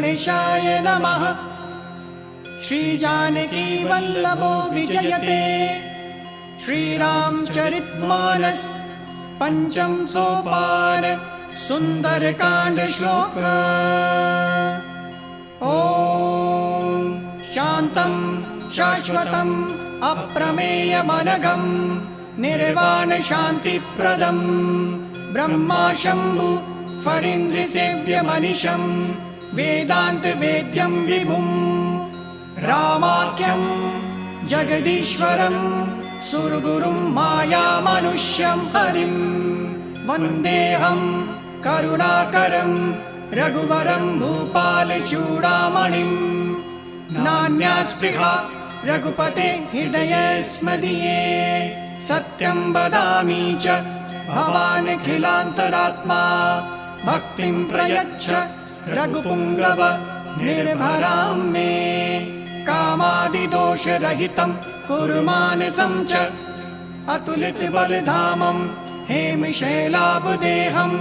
गणेशाय नमः। श्री जानकी वल्लभो विजयते। श्रीरामचरितमानस पंचम सोपान सुंदरकांड श्लोक। ओम शांतं शाश्वतं अप्रमेयमनघं निर्वाण शांतिप्रदं ब्रह्मा शंभु फणीन्द्रसेव्यमनिशं वेदांत वेद्यं विभुं रामाख्यं जगदीश्वरं सुरगुरुं मायामनुष्यं हरिं वन्देऽहं करुणाकरं रघुवरं भूपालचूडामणिं। नान्या स्पृहा रघुपते हृदयेऽस्मदीये सत्यं वदामि च भवानखिलान्तरात्मा। भक्तिं प्रयच्छ रघुपुङ्गव निर्भरां मे। कामादिदोषरहितं कुरु मानसं च अतुलितबलधामं हेमशैलाभदेहं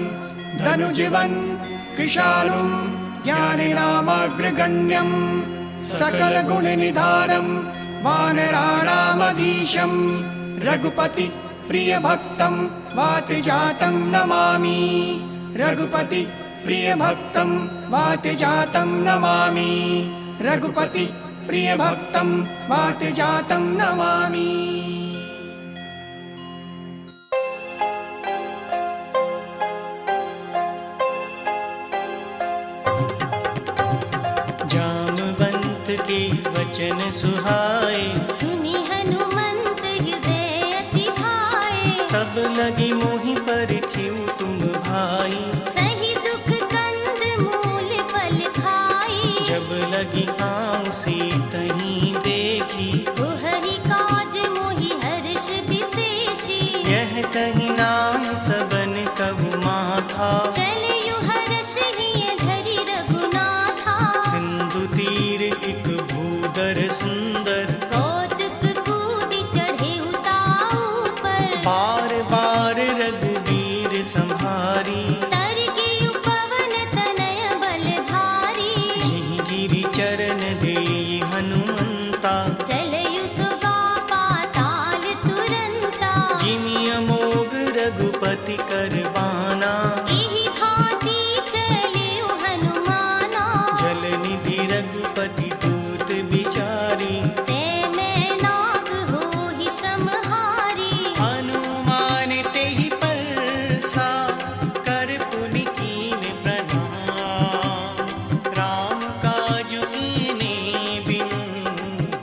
धनुजीवन् कृशालुं ज्ञानिनामग्रगण्यं सकलगुणनिधानं वानराणामधीशं रघुपति प्रियभक्तं वातिजातं नमामि। रघुपति प्रियभक्तं वातिजातं नमामि। रघुपति प्रियभक्तं वातिजातं नमामि। जामवंत के वचन सुहाए सुनी हनुमंत हृदय अति भाए। तब लगी मोहि पर खिउ तुम भाई। सही दुख कंद मूल फल खाई। जब लगी आऊं सीतहीं देखी। तुहहि काज मोहि हर्ष विशेषी। यह कहीं नाम सबन कबु माथा। चलियु हर्ष हिय धरि रघुनाथा। सिंधु तीर एक भूदर सुंदर। कौतुक कूदि चढ़े उताऊ पर। बार बार रघुवीर संहारी। तर गियु पवन तनय बलधारी। जिहि गिरि चरण देई हनुमंता। चलयु सुगा पाताल तुरंता। जिमि अमोघ रघुपति करबाना। एहि भांति चलियु हनुमाना। जल निधि रघुपति दूत बिचारी। ते मैं नाग होहि श्रमहारी। हनुमान तेहि परसा कर पुनि कीन प्रणाम। राम काजु कीने बिनु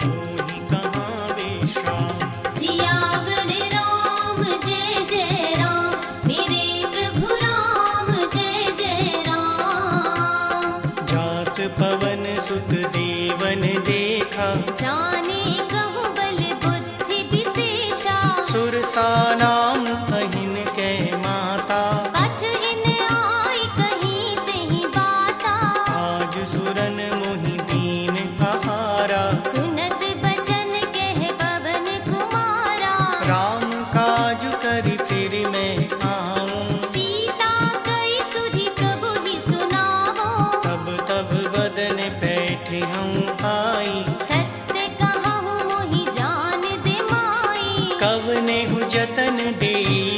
होहि कहाँ विश्राम। सियावर राम जय जय राम। मेरे प्रभु राम जय जय राम। जात पवन सुत देवन देखा। जाने कहु बल बुद्धि विशेषा। सुरसा नाम अहिन कै माता। पठ इन आय कहीं तेहि बाता। आज सुरन मोहि दीन आहारा। सुनत बचन कह पवन कुमारा। राम काज करि फिर मैं आऊं। सीता कई सुधि प्रभु ही सुनावो। तब तब बदन बैठे हूँ आई। सत्य कहूँ मोहि जान दे माई। कवने हु जतन दे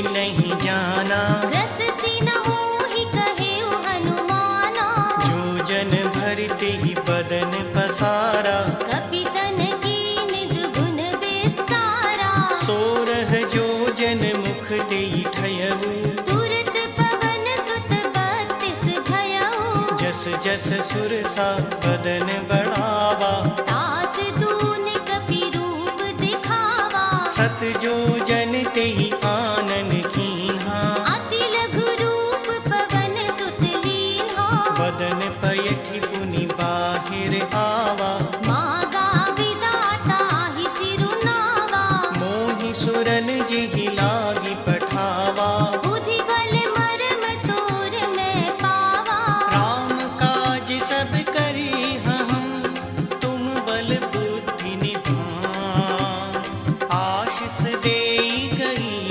नहीं जाना। रस सिन मोहि कहेउ हनुमाना। जो जन भरते ही बदन पसारा। कपितन कीन दुगुन विस्तारा। सोरह जो जन मुख देई ठयऊ। तुरत पवन सुत बत्तिस भयउ। जस जस सुरसा बदन बढ़ावा। तास दून कपि रूप दिखावा। सत जो जन तेहि आनन कीन्हा। अति लघु रूप पवन सुत लीन्हा। बदन पयठि पुनि बाहिर आवा। मागा विदाता ही सिरुनावा। मोहि सुरन जेहि लागी पठावा। बुद्धि बल मरम तोर मैं पावा। राम काज सब करी हम तुम बल बुद्धि निधान। आशीष देई गई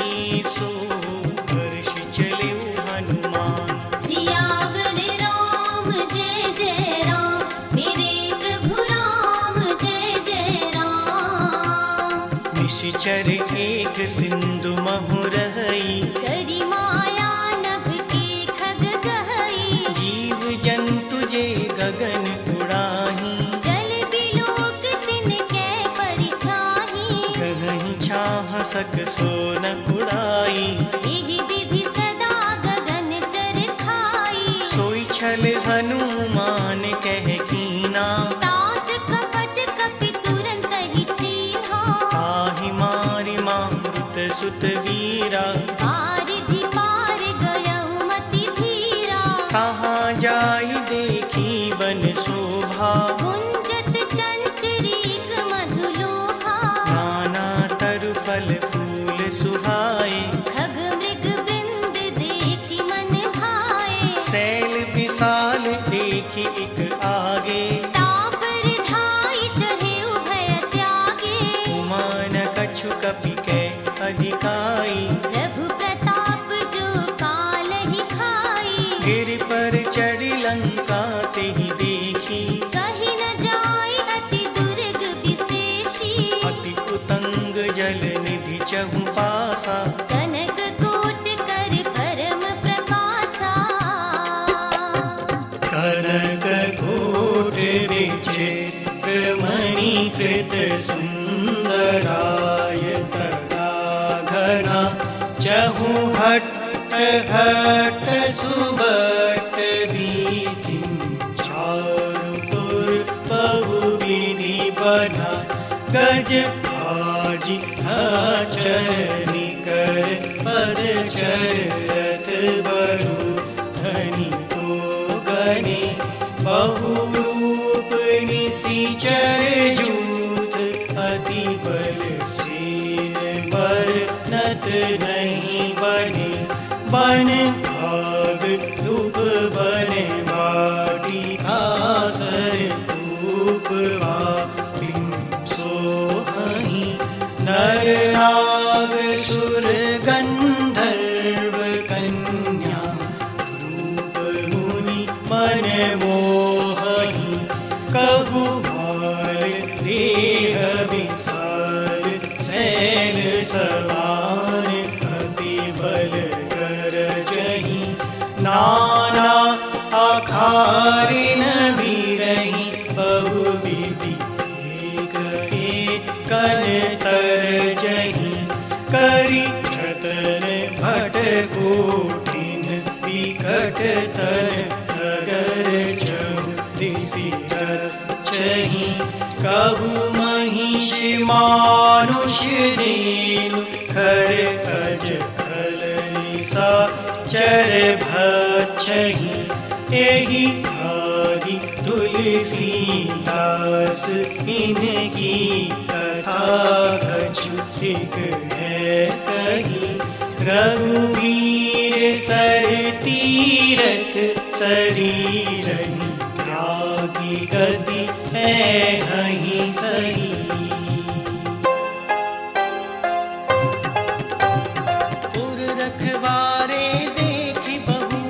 निश्चर एक सिंधु महुरहई, करी माया नभ के खग गहई, जीव जंतु जे गगन उड़ाही, जल बिलोक तिनके परिछाही, गहहि छाह सक सोन उड़ाई, एहि विधि सदा गगन चर खाई, सोई छल हनुमान कह कीना, तास कपट कपि तुरंत ही चीन्हा, ताहि मारि मारुत सुत वीरा, बारिधि पार गयहु मति धीरा, कहाँ जाई देखी बन शोभा, गुंजत चंचरीक मधुलोभा, नाना तरु फल फूल सुहाए, खग मृग वृंद देखी मन भाए, सैल विशाल देखी एक आगे, तापर धाई चढ़े उभय त्यागे, उमान कछु कपि के अधिकाई, प्रभु प्रताप जो काल ही खाई, गिर पर चढ़ी लंका तेहि देखी, कहीं न जाय अति दुर्ग विशेषी, अति उतंग जल निधि चहु पासा, कनक कोट कर परम प्रकाशा, कनक कोट विचित्र मणिकृत सुंदराय, तड़ा घना चहु हट हट सुबट रीति, चारुपुर बहु विधि बना, गज आजी चरनी कर पद चरत बरु, धनी को गने बहुरूप निशिचर जूथ, अति बल सेन बरनत नहीं बने, बन भाग धूप बने बाटी, आसर धूप वापिन सोहहि, नर नाग सुर गंधर्व कन्या, रूप मुनि मन मोहहि, कबु भार देह विसार, सैल सवान अति बल गरजहि, नाना अखारिन बिरहि, बहु विधि एक एकन तरजहि, करि जतन भट कोठिन विकट तन, अगर चहु दिसि रक्षहि, कबु महिष मानुष देनु, खर अज खल निसा चर भक्षहि, एहि भागी तुलसी दास, इनकी कथा कछु एक है कही, रघुवीर सर तीरथ शरीरहि, त्यागी गति है हहि सही, पुर रखवारे देखि बहु,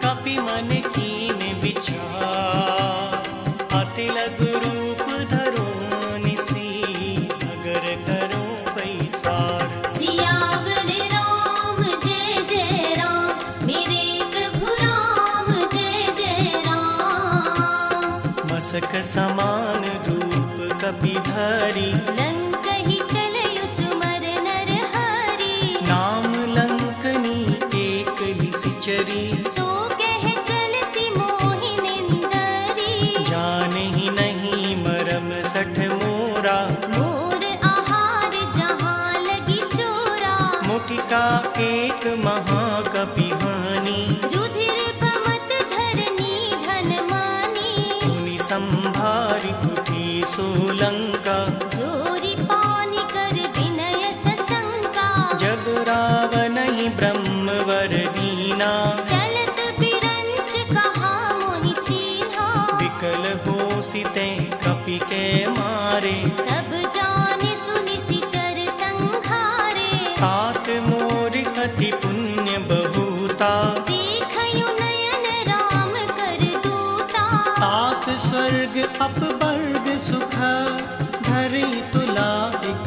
कपि मन कीन विचार, अति लघु रूप धरो निसी, अगर करो पैसार, सियावर राम जय जय राम, मेरे प्रभु राम जय जय राम, मसक समान रूप कपि धरी, लंक ही चलयु सुमर नर हरि, नाम लंकनी एक लिसिचरी, सो कह चलसि मोहि निंदरी, जानहि नहीं मरम सठ मोरा, मोर आहार जहाँ लगी चोरा, मुठिका एक महाकपि हानि, रुधिर बमत धरनी धन मानी, मुनि संभारि कुटी सोलंका, जोरी पानी कर विनय सशंका, जब रावण ही ब्रह्मवर दीना, चलत बिरंच कहा मोहि चीन्हा, विकल हो सिते कपि के मारे, तब जानि सुनि सिचर संघारे, तात मोर अति पुण्य बहुता, देखयु नयन राम कर दूता, तात स्वर्ग अपवर्ग सुख, धरि तुला एक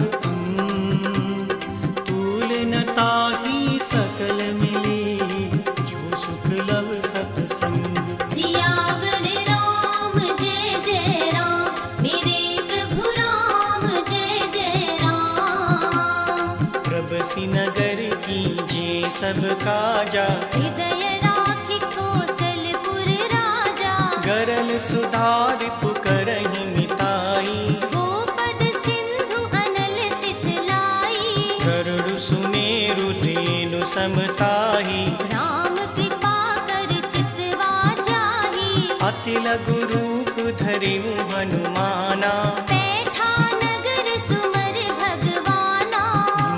सब काजा। हृदय राखि कौशलपुर राजा। गरल सुधार पुकरहि मिताई। गोपद सिंधु अनल सितलाई। गरुड़ सुमेरु रेणु समताही। राम कृपा कर चितवा जाहि। अति लघु रूप धरिउ हनुमाना। बैठा नगर सुमर भगवाना।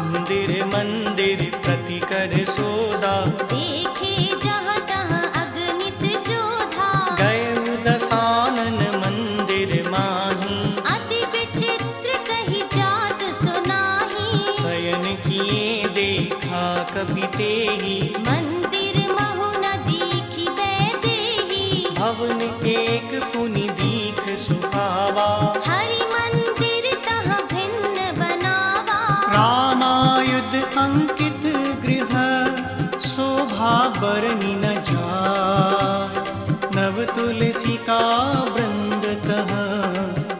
मंदिर मंदिर प्रति कर सोदा। देखे जहाँ तहाँ अगणित जोधा। गए दसानन मंदिर माही। अति विचित्र कही जात सुनाही। शयन किए देखा कपि तेहि। मंदिर महु न दीखी वैदेही। भवन एक पुनि दीख सुहावा। हरि मंदिर तहाँ भिन्न बनावा। रामायुध अंकित गृह शोभा बरनि न जाय। नव तुलसी का वृंद तह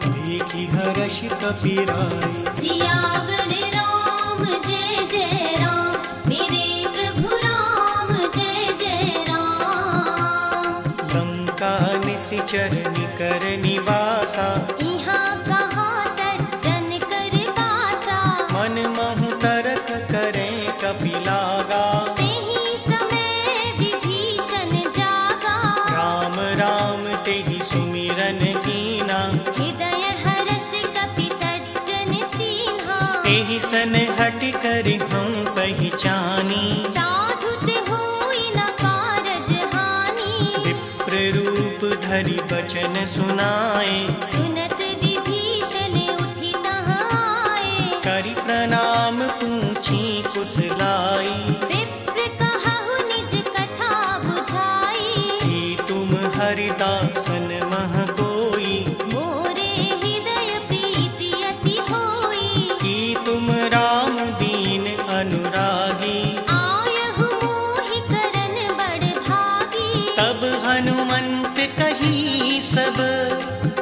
देखी हर्ष कपिराय। सियावर राम जय जय राम। मेरे प्रभु राम जय जय राम। लंका निशिचर निकर निवासा। यहाँ कहाँ सज्जन कर बासा। मन महु तरक करें कपिलागा। तेहि समय विभीषण जागा। राम राम तेहि सुमिरन कीना। हृदय हर्ष कपि सज्जन चीन्हा। एहि सन हट कर हम पहचानी। साधु ते होई न कारज हानि। विप्र रूप धरि बचन सुनाए। सुनत विभीषण उठि तहाँ आए। करि प्रणाम पूछी कुशलाई। विप्र कहु निज कथा बुझाई। कि तुम हरिदासन मह कोई। मोरे हृदय प्रीति अति होई। कि तुम राम दीन अनुरागी। आयहु मोहि करन बड़ भागी। तब हनुमंत कही सब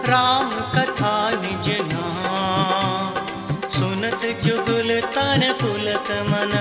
राम कथा निज नाम। सुनत जुगुल तन पुलक मन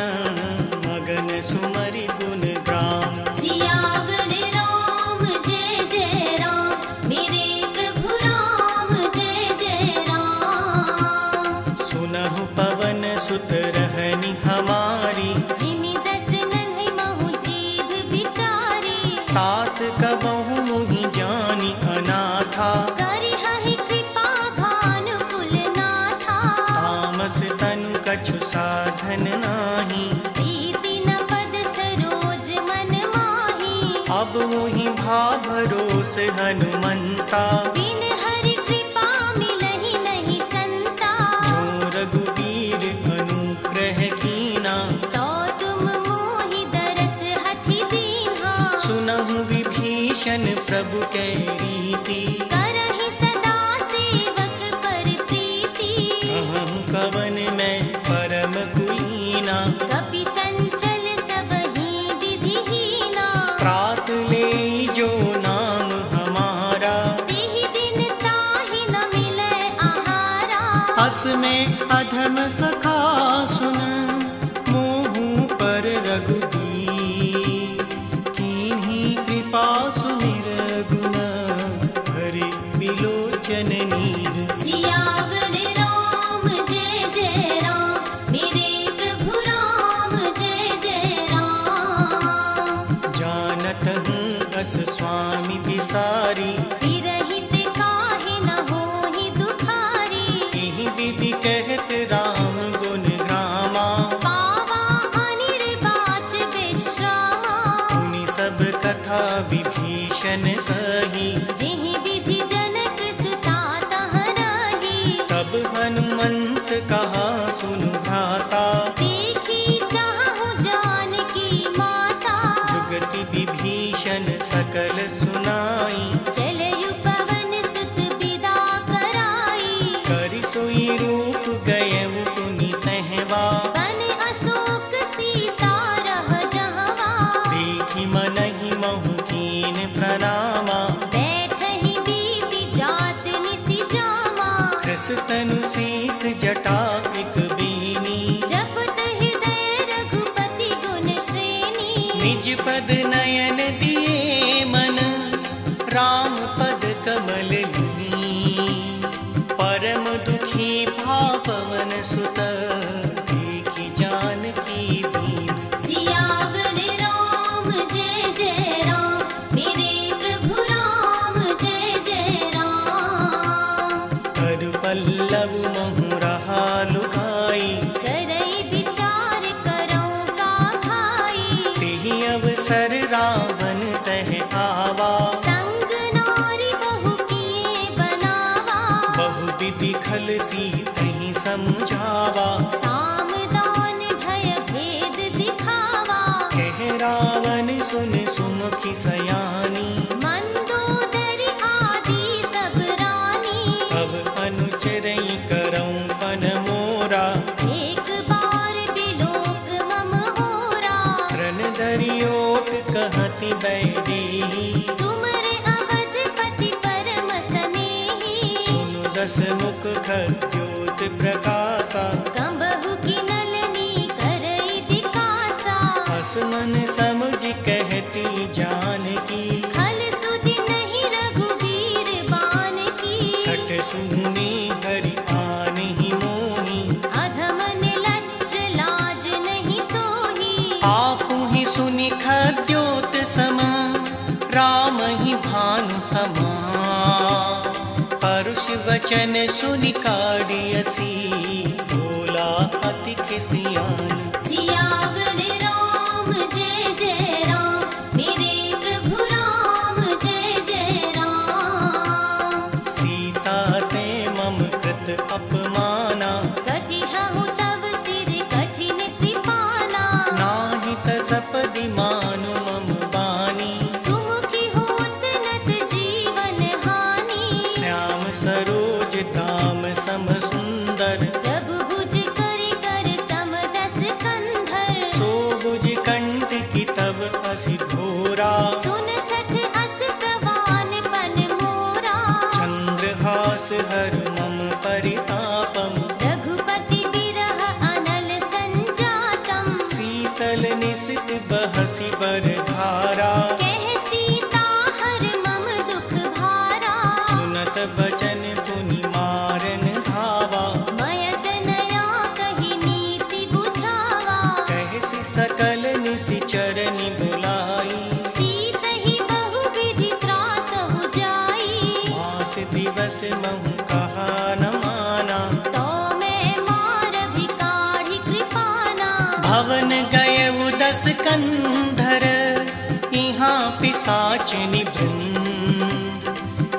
मगन सुमरि गुण ग्राम। सियावर राम जय जय राम। मेरे प्रभु राम जय जय राम। सुनहु पवन सुत रहनि हमारी। जिमि दस नन्हि महु जीव बिचारी। तात कबहु मुहि जानि अनाथा। करिहहि कृपा भानुकुल नाथा। तामस तनु कछु साधन नाही। प्रीति न पद सरोज मन माही। अब मुहि भा भरोस हनुमंता। बिन हरि कृपा मिलहि नहीं संता। जो रघुवीर अनुग्रह कीना। तो तुम मोहि दरस हठि दीन्हा। सुनहु विभीषण प्रभु कै रीति। करहि सदा सेवक पर प्रीति। कहूँ कवन मैं परम कुलीना। कपि चंचल सबहि विधिहीना। प्रात ले जो नाम हमारा। तेहि दिन ताहि न मिलै आहारा। अस में अधम सखा सुन मोहू पर रघुबीर। कीन्ही कृपा सुमिर गुण हरि बिलोचन नीर। सियावर राम जय जय राम। मेरे प्रभु राम जय जय राम। जानत हूँ अस स्वामी बिसारी। विरहित काहे न होहि दुखारी। एहि विधि कहत राम गुण ग्रामा। पावा अनिर्वाच विश्रामा। सुनि सब कथा विभीषण कही। जिहि विधि जनक सुता तह रही। तब हनुमंत कहा सुनु भ्राता। देखी चाहु जानकी माता। जुगति विभीषण सकल सुनाई। चलयु पवन सुत विदा कराई। करि सोई रूप गयउ पुनि तहवा। बन अशोक सीता रह जहवा। देखि मनहि महु कीन प्रणामा। बैठहि बीति जात निसि जामा। कृस तनु शीस जटा एक बीनी। जपत हृदय रघुपति गुण श्रेणी। निज पद नयन दिए मन, राम पद कमल ली। परम दुखी भा पवन सुत, देखी जानकी दीन। सियावर राम जय जय राम, मेरे प्रभु राम जय जय राम। कर पल्लव महु रहा लुकाई, करई विचार करौं का भाई। तेहि अवसर रावण तह आवा, संग नारी बहु किए बनावा। बहु विधि खल सी तहि समझावा। साम दान भय भेद दिखावा, कह रावण सुन सुमुखी सयानी। मंदोदरी आदि सब रानी। अब अनुचरई करऊं पन मोरा, एक बार बिलोक मम होरा। रण धरियोट कहती बैदेही। सुमर अवधपति परम स्नेही। सुनु दस मुख खद्योत प्रकाशा, कंबहु की नलनी करई विकासा। हस मन समझ कहती जानकी। खल सुधि नहीं रघुवीर बान की। सट सुनी हरि आन ही मोही। अधम निलज्ज लाज नहीं तोही। आपु ही सुनि खद्योत सम, राम ही भानु समा। परुष वचन सुनि काढ़ियसी, बोला अति किसियान। सियावर राम जय जय राम, मेरे प्रभु राम जय जय राम। सीता ते मम कृत अपमाना, कटिहउ तव सिर कठिन कृपाना। नाहि तसपदि मानु मम बानी। सुमुखी होत नत जीवन हानि। श्याम सरोज दाम सम सुंदर, प्रभु भुज करि कर समदस कंधर। सो भुज कंठ की तब असि घोरा। 69 अस प्रवान पन मोरा। चंद्रहास हर मम परितापम, रघुपति बिरह अनल संजातम। शीतल निशित बहसि बर धारा। कह सीता हर मम दुख भारा। सुनत बचन पुनि मारन धावा। मयत नया कही नीति बुझावा। कहसि सकल निशिचरनि बुलाई। सीतहि बहु विधि त्रासहु जाई। मास दिवस महु कहा न माना। तो मैं मार भी काढ़ी कृपाना। भवन गए उदस कंधर, यहाँ पिसाच निवृंद।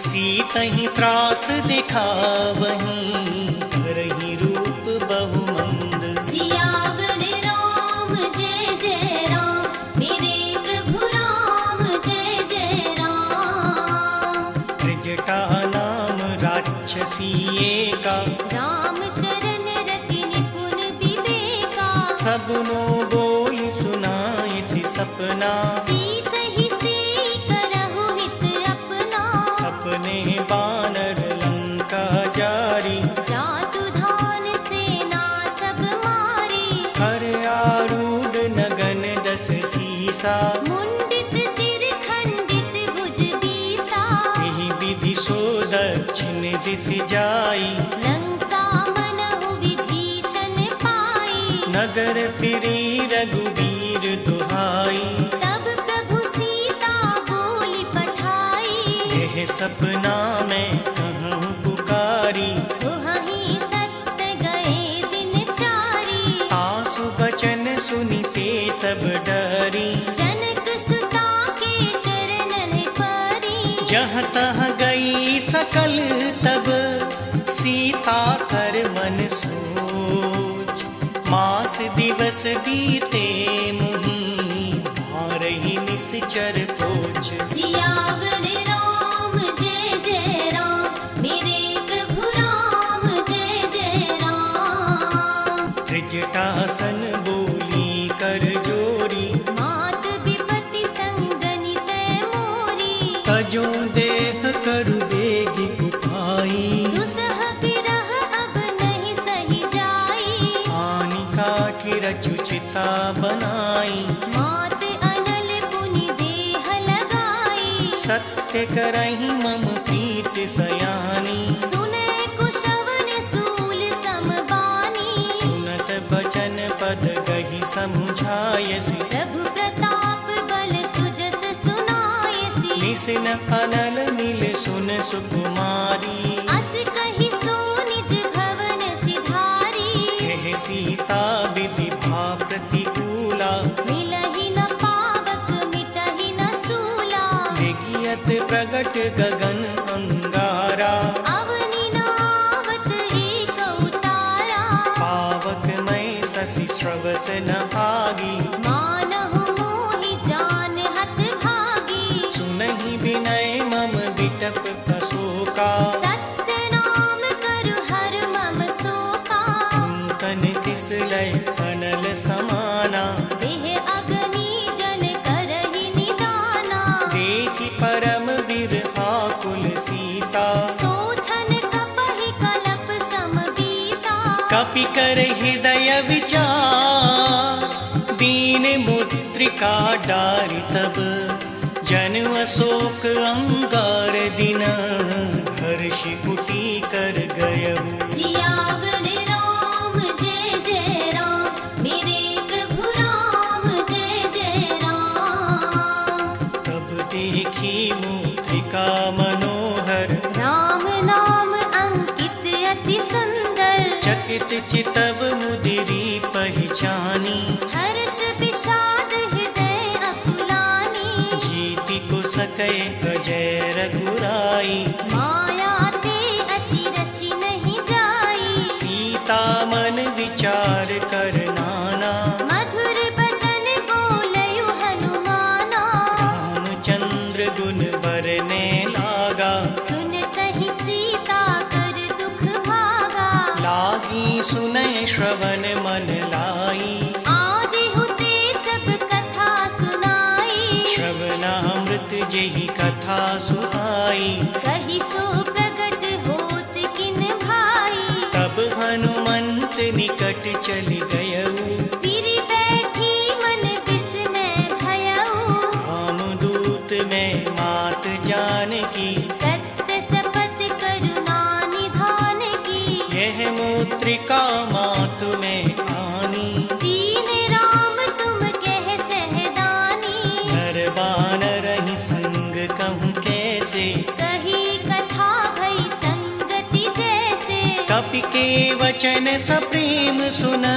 सीतहि त्रास दिखावहीं, धरहि रूप बहुमंद। सियावर राम जय जय राम, मेरे प्रभु राम जय जय राम। त्रिजटा नाम राक्षसी एका, रामचरण रति निपुण विवेका। सबनो बोली सुनाइसी सपना। सीतहि सेई करहु हित अपना। सपने बानर लंका जारी, जातु धान सेना सब मारी। हर आरूढ़ नगन दस सीसा। मुंडित सिर खंडित भुज बीसा। यही विधि सो दक्षिण दिस जाई। लंका मनहु विभीषण पाई। नगर फिरी रघुवीर दुहाई। तब प्रभु सीता बोली पठाई। यह सपना मैं कहूँ पुकारी। दुहहि सत्य गए दिन चारी। आसु बचन सुनिते सब डरी। जनक सुता के चरणन परी। जहाँ तहाँ गई सकल तब, सीता कर मन सोच। मास दिवस बीते मुहि, मारहि निश्चर पोछ। सियावर राम जय जय राम, मेरे प्रभु राम जय जय राम। त्रिजटासन बोली कर जोरी। मात विपति संगनि तै मोरी। तजो देह करु बेगी कुपाई। दुसह बिरह अब नहीं सही जाई। आनि काठी रचु चिता बनाई। मात अनल सत्य करहि मम प्रीत सयानी। सुने कुशवन सूल समबानी, सुनत बचन पद गहि समुझायसि। प्रभु प्रताप बल सुजस सुनायसि। निसिन अनल मिल सुन सुकुमारी, अस कहि सो निज भवन सिधारी। कह सीता विधि भा प्रतिकूला, मिलहि न पावक मिटहि न सूला। विज्ञत प्रगट गगन अंगारा, अवनि नावत एक उतारा। पावक मैं शशि श्रवत न भागी। मानहु मोहि जान हत भागी। सुनहि विनय मम बिटप अशोका, सत्य नाम करु हर मम शोका। तन किस लय अनल समाना, देह अग्नि जन करहि निदाना। देखि परम बिरहा कुल सीता। सोछन कपहि कलप समबीता। कपि कर हृदय विचार, दीन मुद्रिका डारि तब। जन अशोक अंगार दिन, हर्षि कुटी कर गयहु। सियावर राम जय जय राम, मेरे प्रभु राम जय जय राम। तब देखी मुद्रिका मनोहर, राम नाम अंकित अति सुंदर। चकित चितव मुदिरी पहचानी। हर्ष विषाद हृदय अकुलानी। जीति को सकै अजय रघुराई, माया ते असी रचि नहीं जाई। सीता मन विचार कर नाना। मधुर बचन बोलयु हनुमाना। रामचंद्र गुण बरने लागा, सुनतहि सीता कर दुख भागा। लागी सुनय श्रवण मन लाई। आदि हुते सब कथा सुनाई। श्रवणामृत जेहि कथा सुहाई। कहि सो प्रगट होत किन भाई। तब हनुमंत निकट चलि गयऊ, पिरि बैठी मन बिस्मय भयऊ। रामदूत में मात जानकी, सत्य शपथ करुणा निधान की। यह मुद्रिका मातु में आनी। दीन राम तुम कह सहदानी। नर बानर ही संग कहूँ कैसे, सही कथा भई संगति जैसे। कपि के वचन सप्रेम सुना,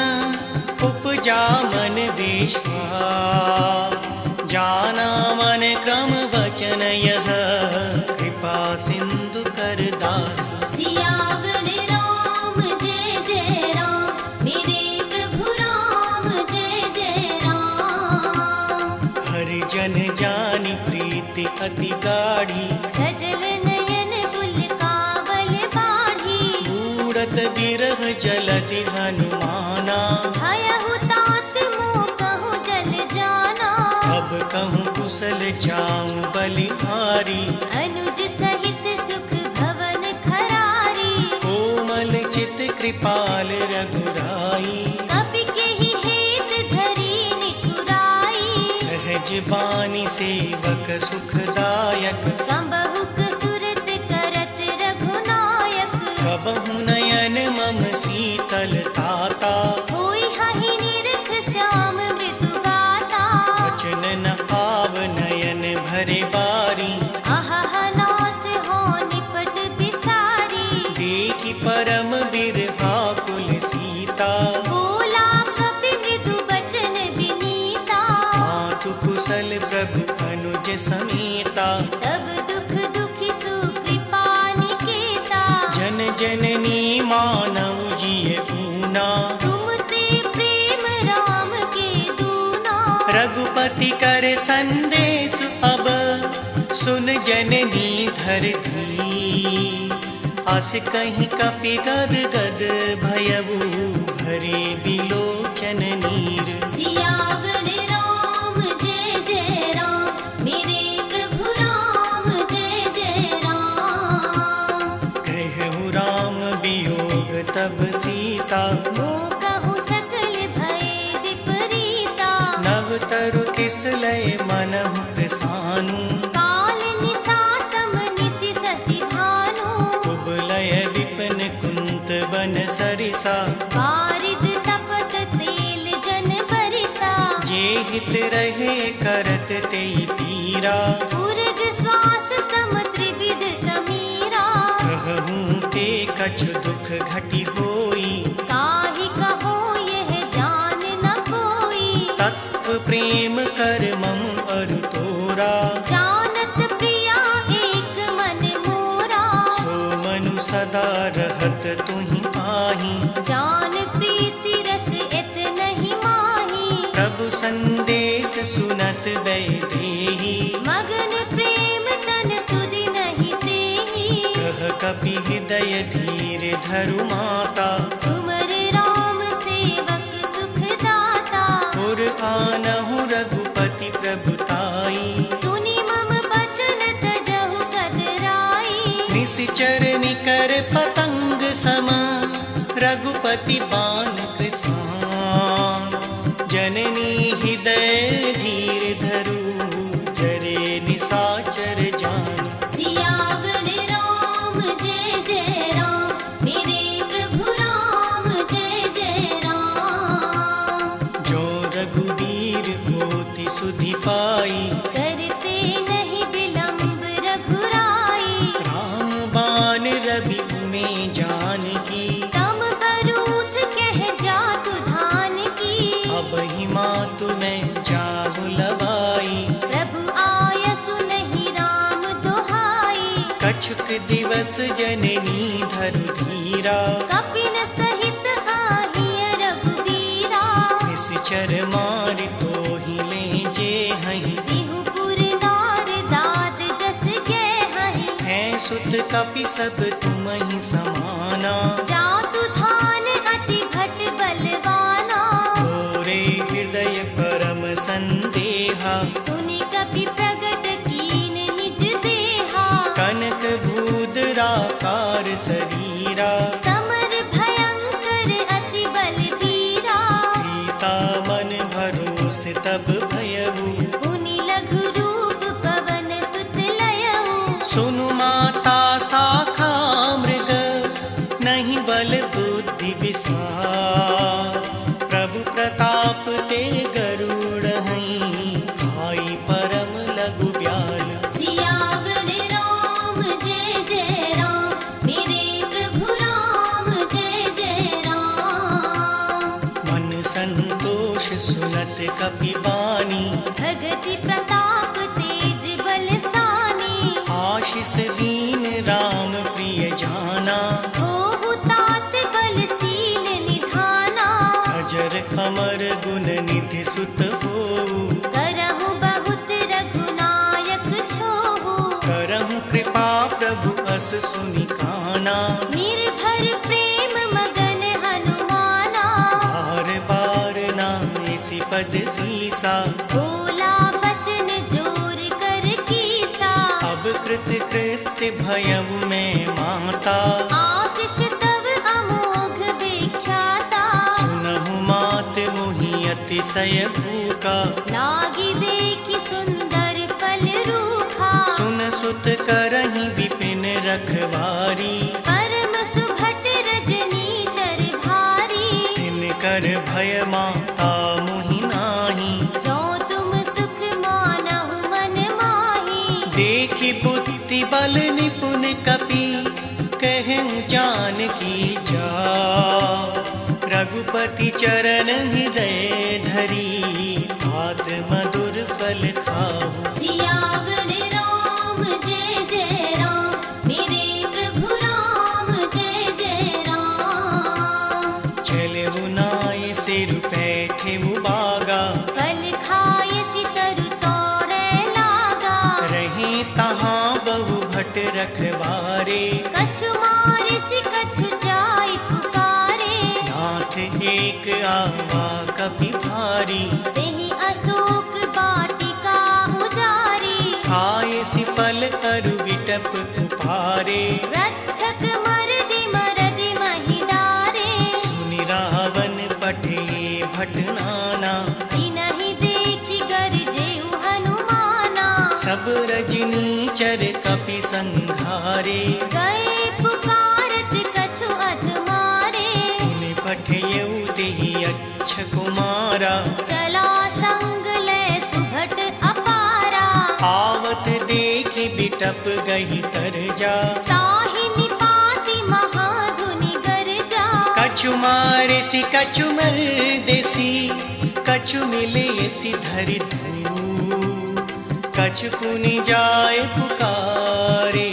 उपजा मन विश्वास। जाना मन क्रम वचन यह, कृपा सिंधु कर दास। सियावर राम जय जय राम, मेरे प्रभु राम जय जय राम। हरिजन जानि प्रीति अति गाढ़ी, सजल नयन कुल कावल बाढ़ी। बूढ़त बिरह जलधि हनुमाना। भयहु तात मोह कहूँ जल जाना। अब कहूँ कुशल चाऊ बलिहारी। अनुज सहित सुख भवन खरारी। कोमल चित कृपाल रघुराई। कपि केहि हेत धरी निठुराई। सहज बानी सेवक सुखदायक, कंबहुक सुरत करत रघुनायक। कबहु नयन मम शीतल ताता। होई हहि निरख श्याम मृदु गाता। वचन न आव नयन भरे बारी। अहह नाथ हो निपट बिसारी। देखि परम बिरहा कुल सीता। बोला कपि मृदु बचन विनीता। मातु कुशल प्रभु अनुज समेता। तब दुख दुखी सुकृपा निकेता। जन जननी मानव जिय पूना। तुम ते प्रेम राम के दूना। रघुपति कर संदेश अब, सुन जननी धर धी। अस कहीं कपि गद गद भयऊ, भरे बिलोचन नीर। सियावर राम जय जय राम, मेरे प्रभु राम जय जय राम। कहु राम वियोग तब सीता। मोह कहूँ सकल भय विपरीता। नव तरु किस लय मनहु प्रसानु। काल निसा समेत रहे करत तेई पीरा। उर्ग श्वास सम त्रिविध समीरा। कहूँ ते कछु दुख घटी होई। काहि कहो यह जान न कोई। तत्व प्रेम कर मम अरु तोरा। जानत प्रिया एक मन मोरा। सो मनु सदा रहत तुहि पाही। जान प्रीति रस इत नहीं माही। प्रभु संदेश सुनत वैदेही। मगन प्रेम तन सुधि नहीं तेहि। कह कपि हृदय धीर धरु माता। सुमर राम सेवक सुख दाता। पुर आनहु रघुपति प्रभुताई। सुनि मम बचन तजहु कदराई। निश्चर निकर पतंग सम रघुपति बान कृसान। जननी हृदय धीर धरु जरे निसाचर जान। सियावर राम जय जय राम। मेरे प्रभु राम जय जय राम। जो रघुवीर होति सुधि पाई। करते नहीं विलंब रघुराई। राम बान रवि में जान की। तम बरूथ कह जातु धान की। अब ही मातु में जाहु लवाई। प्रभु आयसु नहीं राम दुहाई। कछुक दिवस जननी धरु धीरा। कपिन सहित आहिय रघुबीरा। निश्चर मारि तोहि ले जे हहि। तिहुपुर नार दाद जस गे हहि। है सुत कपि सब तुमहि समाना। जातु धान अति भट बलवाना। तोरे हृदय परम संदेहा। सुनि कपि प्रगट कीन निज देहा। कनक भूधराकार शरीरा। समर भयंकर अति बलबीरा। सीता मन भरोस तब भयउ। मुनि लघु रूप पवन सुत लयऊ। सुनु माता शाखा मृग नहीं बल बुद्धि विसार। प्रभु प्रताप ते गरुड़ हैं खाई परम लघु ब्याल। सियावर राम जय जय राम। मेरे प्रभु राम जय जय राम। मन संतोष सुनत कपि बानी। भगति प्रताप तेज बलसानी। आशीष दीन राम प्रिय जाना। होहु तात बलशील निधाना। अजर अमर गुण निधि सुत होऊ। करहु बहुत रघुनायक छोहु। करहु कृपा प्रभु अस सुनि काना। निर्भर प्रेम मगन हनुमाना। बार बार नाइसि पद सीसा। बोला बचन जोर कर कीसा। अब कृत कृत्य भयउ में माता। आशीष तव अमोघ विख्याता। सुनहु मात मोहि अतिशय भूखा। लागी देखि सुंदर फल रूखा। सुन सुत करहि विपिन रखवारी। परम सुभट रजनी चर भारी। तिनकर भय माता मोहि नाही। जो तुम सुख मानहु मन माही। देखि बुद्धि बल निपुण कपि कहूँ जानकी जा। रघुपति चरण हृदय धरी। तात मधुर फल खाहु। सियावर राम जय जय राम। मेरे प्रभु राम जय जय राम। चलहु नाय सिर पैठेहु बागा। फल खाय सितरु तोरे लागा। रहे तहाँ बहु भट रखवारे। कछु मारे सि कछु जाय पुकारे। नाथ एक आवा कपि भारी। तेहि अशोक वाटिका उजारी। खाए सि फल अरु विटप कुपारे। रक्षक मरदि मरदि महि डारे। सुनि रावण पठे भट नाना। तिनहि देखि गरजेउ हनुमाना। सब रजनी चर कपि संघारे। गए पुकारत कछु अधमारे। उन पठयउ देहि अच्छ कुमारा। चला संग ले बात देखी बिटप गई तर जा, ताहि निपाति महाधुनि गरजा। कछु मारे सी कछु मर देसी, कछु मिले सी धरि धू, कछु पुनि जाए पुकारे,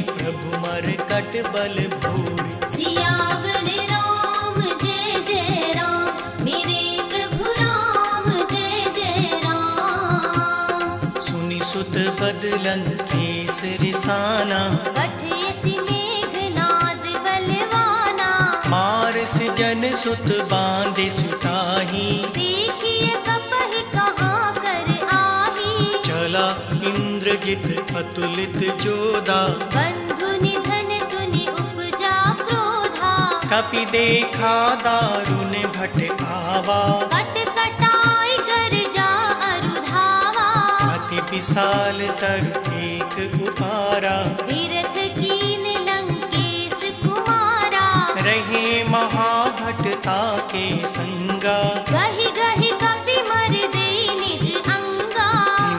प्रभु मर कट बल भूरि। सियावर राम जय जय राम, मेरे प्रभु राम जय जय राम। सुनि सुत बदलन केस रिसाना, पठयसि मेघनाद बलवाना। मारस जन सुत बांधे सुताही, देखिए कपहि कहाँ कर आही। चला इंद्रजित अतुलित जोधा, बंधु निधन सुनि उपजा क्रोधा। कपि देखा दारुण भट आवा, कट कटाई गरजा अरुधावा। अति विशाल तर एक उपारा, तीरथ कीन लंकेश कुमारा। रहे महाभटता के संगा, गहि गहि कपि मर देई निज अंगा।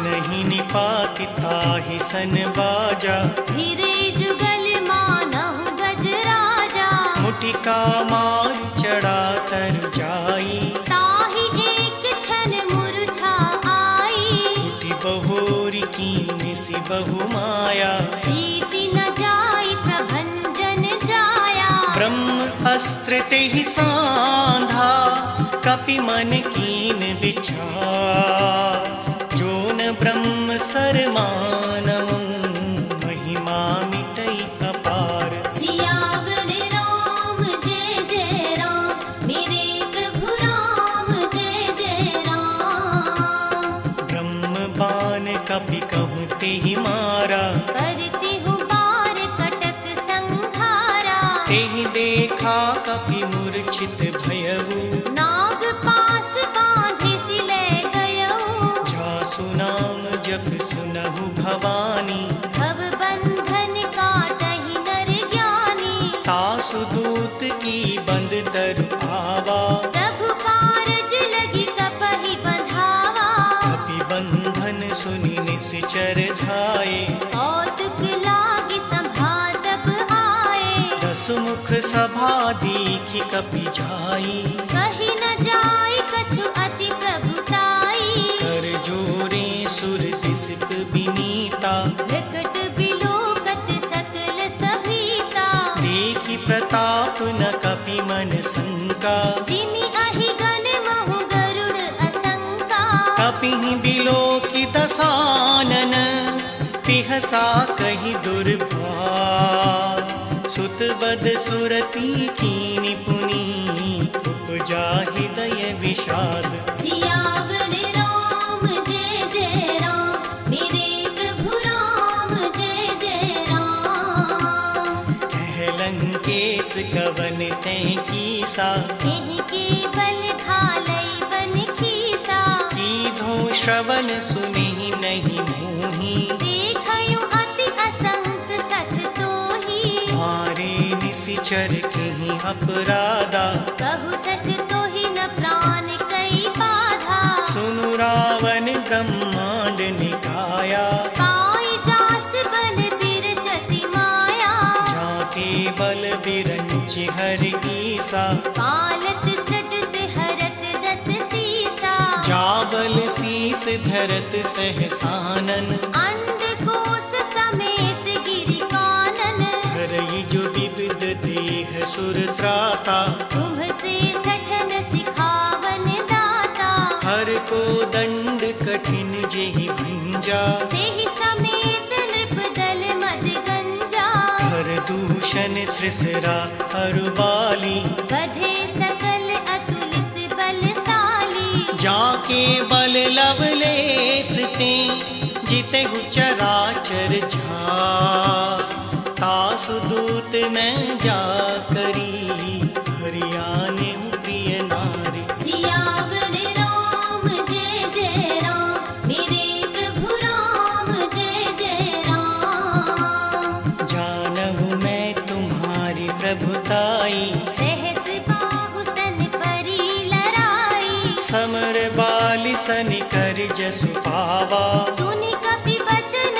नहीं निपाति ताहि सन बाजा, फिरे जुगल मानहु गजराजा। मुटिका मार चढ़ा तर जाई, ताहि एक क्षण मूर्छा आई। उठी बहोरी कीन सी बहु माया, जीति न जाई प्रभंजन जाया। ब्रह्म अस्त्र तेहि सांधा, कपि मन कीन विचार। जो न ब्रह्म सर मानवं, महिमा मिटई अपार। सियावर राम जय जय राम, मेरे प्रभु राम जय जय राम। ब्रह्म बाण कपि कहूँ तेहि मारा, करतिहु बार कटक संहारा। तेहि देखा कपि मूर्छित भयउ, नाग पास बांधे सिले गयऊ। जासु नाम जप सुनहु भवानी, भव बंधन काटहि नर ज्ञानी। तासु दूत की बंद तरु आवा, प्रभु कारज लगी कपहि बंधावा। कपि बंधन सुनि निश्चर धाये, कौतुक लागे सभा सब आए। दस मुख सभा दीखि कपि जाई, कही न जाय कछु अति प्रभुताई। कर जोरे सुर दिसिप विनीता, विकट बिलोकत सकल सभीता। देखि प्रताप न कपि मन शंका, जिमि अहि गण महु गरुड़ असंका। कपिहि बिलोकि दसानन, पिहसा कहि दुर्भार। सुत बद सुरती कीनि पुनि, उपजा हृदय विषाद। सियावर राम जय जय राम, मेरे प्रभु राम जय जय राम। कह लंकेश कवन तैं कीसा, सिंह के बल घालई बन खीसा। कीधो श्रवण सुनि नहीं मोही, देखयु अति असंख सठ तोही। मारे निशिचर कहीं अपराधा, कहु सठ तोही न प्राण कई बाधा। सुनु रावण ब्रह्मांड निकाया, पाई जास बल बिरचति माया। जाके बल बिरंच हर ईसा, पालत सृजत हरत दस सीसा। जाबल शीस धरत सहसानन, अंडकोश समेत गिरि कानन। धरई जो विविध देह सुर त्राता, तुम से सठन सिखावन दाता। हर को दंड कठिन जेहि भंजा, तेहि समेत नृप दल मद गंजा। हर दूषण त्रिसरा अरुबाली, बधे सकल अतुलित बलशाली। जाके बल लवलेस ते, जितहु चराचर झार। तासु दूत मैं जा करी, हरियाने प्रिय नारी। सियावर राम जय जय राम, मेरे प्रभु राम जय जय राम। जानहु मैं तुम्हारी प्रभुताई, सहस बाहु सन परी लड़ाई। समर बालि सनि कर जसु पावा। सुनि कपि बचन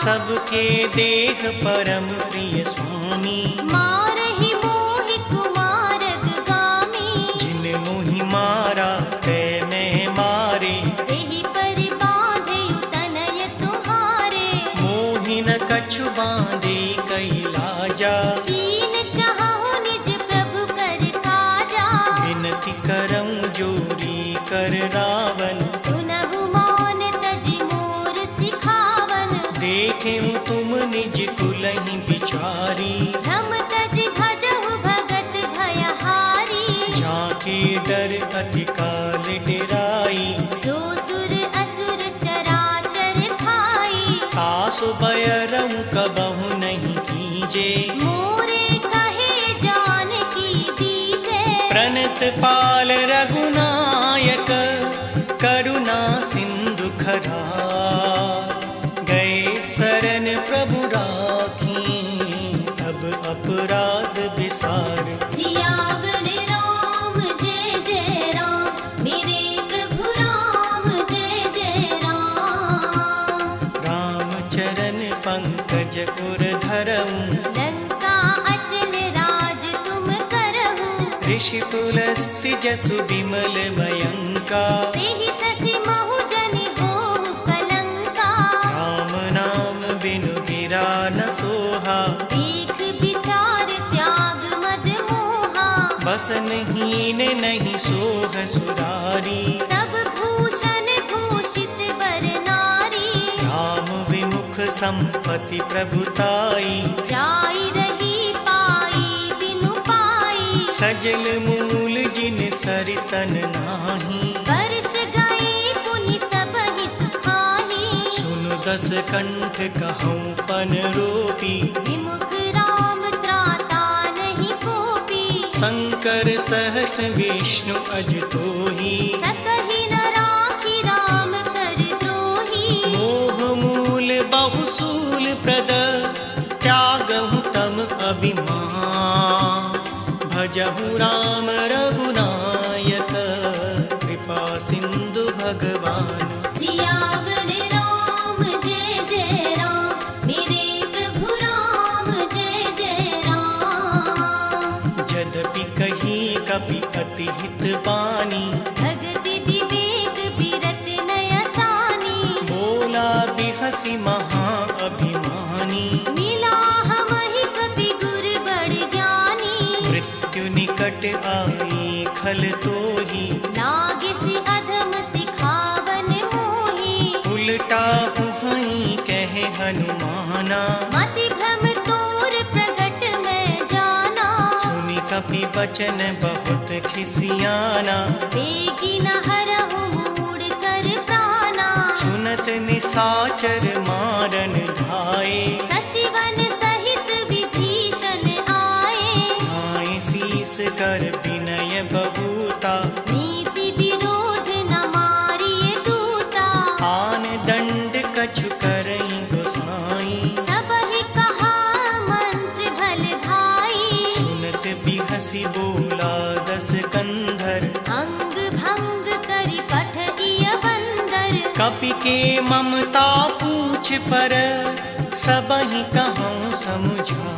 सबके देह परम प्रिय स्वामी। मारहि मोहि कुमारग गामी। जिन मोहि मारा ते मैं मारे, तेहि परि बाँधेउ तनय तुम्हारे। मोहि न कछु बाँधे कैलाजा, कीन चाहु निज प्रभु कर काजा। विनती करऊं जोरी कर रावण, सुनहु मान तजि मोर सिखावन। देखें तुम निज कुलहि बिचारी, भ्रम तजि भजहु भगत भयहारी। जाके डर अति काल डेराई, जो सुर असुर चराचर खाई। तासु बयरऊं कबहु नहीं कीजे, मोरे कहे जानकी दीजे। प्रणत पाल रघुनायक, करुणा सिंधु खरा। गए शरण प्रभु राखी, अब अपराध विसार। सियावर राम जय जय राम। मेरे प्रभु राम जय जय राम। राम चरण पंकज उर धरऊं, लंका अचल राज तुम करहु। ऋषि पुलस्त्य जसु विमल भयंका। तेहि ससि महु जनि होहु कलंका। राम नाम बिनु गिरा न सोहा, देख विचार त्याग मद मोहा। बसनहीन नहीं सोह सुरारी। सब भूषण भूषित वर नारी। राम विमुख संपत्ति प्रभुताई, जाई रही पाई बिनु पाई। सजल मूल जिन सरितन नाही। वर्ष गई पुनि तबहि सुखाही। सुनु दस कंठ कहूँ पन रोपी, विमुख राम त्राता नहीं कोपी। शंकर सहस्र विष्णु अजतोही। सकहि न राखी राम कर द्रोही। मोह मूल बहुसूल प्रद, त्यागहु तम अभिमान। भजहु राम रघुनायक, कृपा सिंधु भगवान। सियावर राम जय जय राम। मेरे प्रभु राम जय जय राम। यद्यपि कही कपि अति हित बानी, भगति विवेक बिरत नयसानी। बोला बिहसी महा अभिमानी। मिला हमहि कपि गुर बड़ ज्ञानी। मृत्यु निकट आई खल तोही, लागिसि अधम सिखावन मोही। उल्टा हुहई कहे हनुमाना। मति भ्रम तोर प्रगट में जाना। सुनि कपि बचन बहुत खिसियाना, बेगी न हरहु मूढ़ कर प्राणा। सुनत निसाचर मारन धाये। सचिवन सहित विभीषण आए। नाय शीस कर विनय बबूता, नीति विरोध न मारिए दूता। आन दंड कछु करई गोसाई। सबहि कहा मंत्र भल भाई। सुनत बिहसी बोला दस कंधर, अंग भंग करि पठइय बंदर। कपि के ममता पूछ पर, सबहि कहूँ समुझा।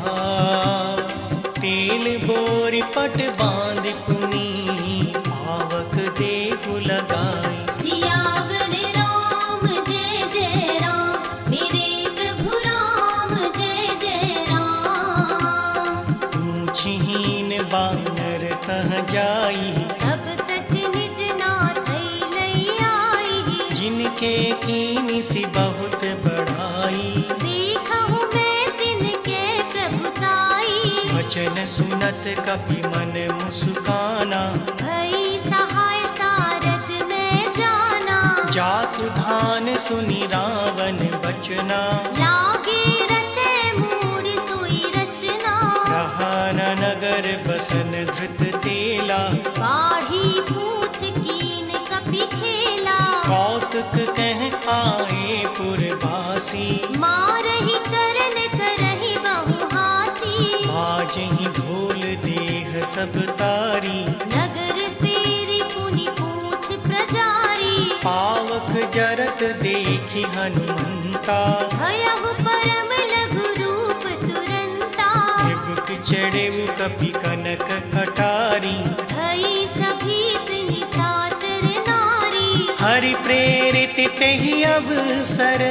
तेल बोर पट बांध पुनी, आवक देहु लगाई। सियावर राम जय जय राम। मेरे प्रभु राम जय जय राम। पूछहीन बानर कह जाई, अब सच निज नाथ लई आई। जिनके कीनी सी बहुत बढ़ाई। देखहु मैं तिनके प्रभुताई। वचन सुनत कपि मन मुस्काना, भई सहाय सारथ में जाना। जातु धान सुनि रावण बचना। लागे रचे मूढ़ सोई रचना। रहा न नगर बसन धृत तेला, बाढ़ी पूछ कीन कपि खेला। कौतुक कह आए पुरवासी। मारहि चरण करहि बहु हासी। बाजहि ढोल देह सब तारी, नगर फेरी पुनि पूछ प्रजारी। पाव पावक जरत देखी हनुमंता, भयहु परम लघु रूप तुरंता। निबुक चढ़े कपि कनक अटारी, भई सभीत निशाचर नारी। हरि प्रेरित तेहि अवसर,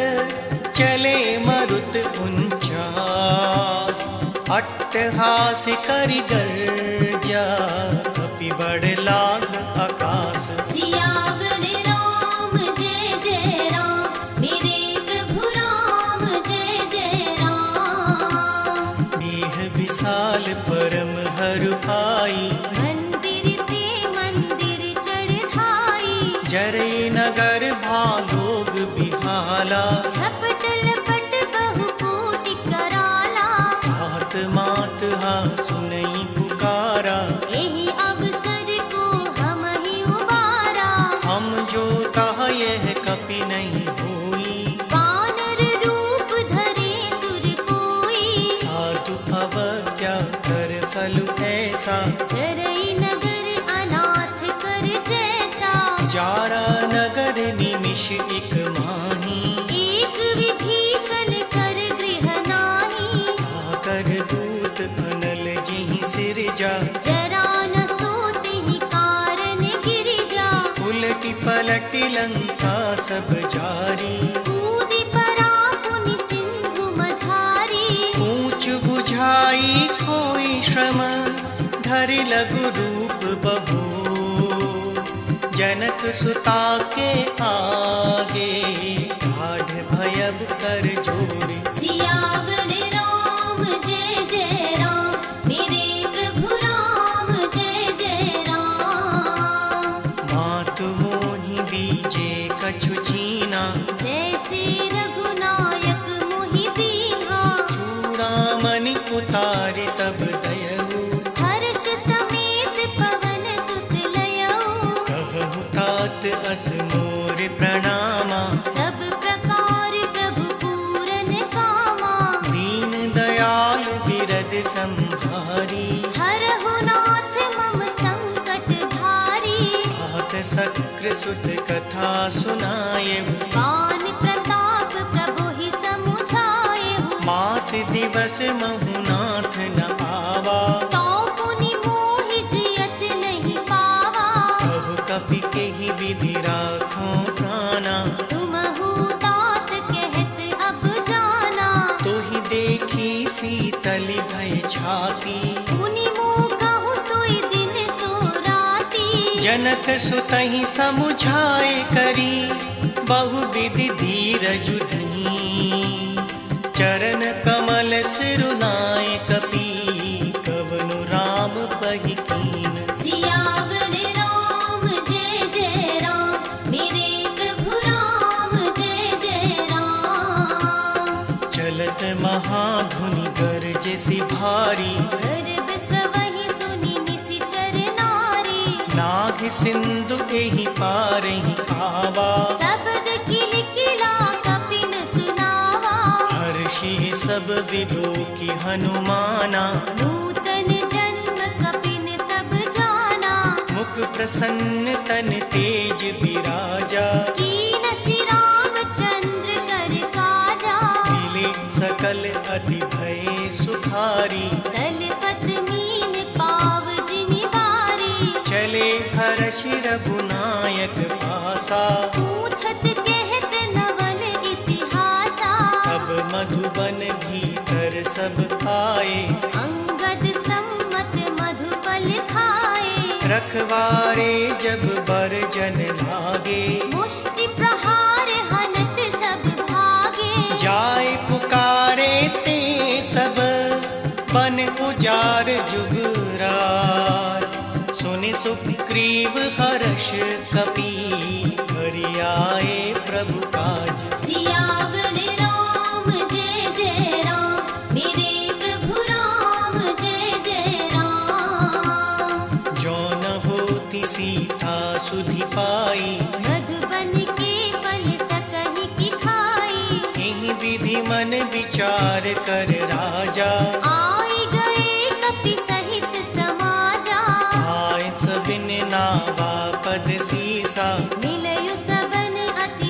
चले मरुत उनचास। अट्टहास करि गर्जा, कपि बड़ लाग आकाश। सियावर राम जय जय राम, मेरे प्रभु राम जय जय राम। देह विशाल परम हरु आई, मंदिर ते मंदिर चढ़ाई। जरै नगर भालोग बिहाला, झपट लपट बहु कोटि कराला। हाथ मात हा सुनई पुकारा, एहि अवसर को हम ही उबारा। हम जो कहा यह कपि नहीं होई। वानर रूप धरे सुर कोई, साधु अवज्ञा कर फल ऐसा। चरई नगर अनाथ कर जैसा। जारा नगर निमिष एक माही, एक विभीषण कर गृह नाही। आकर दूत अनल जिहि सिरजा, जरा न सोते कारण गिरिजा। उलटी पलटी लंका सब जारी। कूदि परा पुनि सिंधु मझारी। ऊंच बुझाई कोई श्रम, धरि लघु रूप बहो। जनक सुता के आगे, ठाढ़ भयब कर जोड़ी। सियावर राम जय जय राम, मेरे प्रभु राम जय जय राम। मातु मोहि बीजे कछु चीना, जैसे रघुनायक मोहि दीन्हा। चूड़ामणि उतारे तब दयऊ, हर्ष समेत पवन सुत लयऊ। कहु तात अस मोर प्रणामा। सब प्रकार प्रभु पूरन कामा। दीन दयाल बिरद संभारी, हरहु नाथ मम संकट भारी। तात सक्र सुत कथा सुनायहु, पान प्रताप प्रभु ही समुझायहु। मास दिवस महु नाथ न आवा। तो पुनि मोहि जियत नहीं पावा। कहु कपि केहि विधि राखो प्राणा। तुमहु तात कहत अब जाना। तोहि देखी शीतलि भय छाती, पुनि मोह कहु सोई दिन सो राती। जनक सुतहि समुझाए करी, बहु विधि धीरजु धीं। चरण कमल सिरुनाए कपि, कवनु राम पहि कीन। सियावर राम जय जय राम, मेरे प्रभु राम जय जय राम। चलत महाधुनि गरजे सि भारी, गर्भ स्रवहि सुनि निशिचर नारी। नाग सिंधु एहि पारहि आवा। शब्द किलकिला कपिन सुनावा। हर्षि सब विलोकी हनुमाना, नूतन जन्म कपिन तब जाना। मुख प्रसन्न तन तेज विराजा। कीनसि रामचंद्र कर काजा। मिले सकल अति भय सुखारी, तलपत मीन पाव जिमि बारी। चले हर्षि रघुनायक पासा। पूछत कहत नवल इतिहासा। अब मधुबन भीतर सब आए, अंगद सम्मत मधुपल खाए। रखवारे जब बर जन लागे। मुष्टि प्रहार हनत सब भागे। जाय पुकारे ते सब, बन उजार जुगरार। सुनि सुग्रीव हर्ष कपि, हरि आए प्रभु काज। सियावर राम जय जय राम, मेरे प्रभु राम जय जय राम। जो न होती सीता सुधि पाई, मधुबन के फल सकहि की खाई। एहि विधि मन विचार कर राजा। आई गए कपि सहित समाजा। आय सबिन नावा पद सीसा, मिलयु सबन अति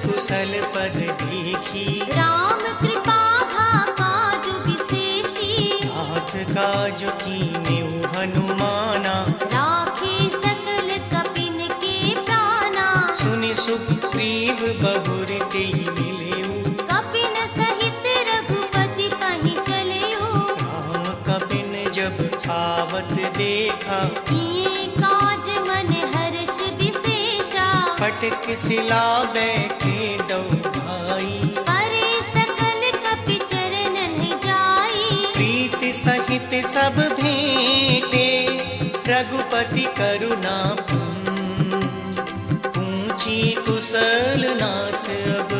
कुशल पद देखी। राम कृपा भाका जो विशेषी, नाथ काज कीन्यु हनुमाना। राखे सकल कपिन के प्राणा, सुनि सुग्रीव बहुर तेहि मिलेउ। कपिन सहित रघुपति पहि चलेउ। राम कपिन जब आवत देखा, किए काज मन हर्ष विशेषा। फटक सिला बैठे दो भाई, परे सकल कपि चरणन जाई। प्रीति सहित सब भेंटे, रघुपति करुणा पूछी कुशल नाथ। अब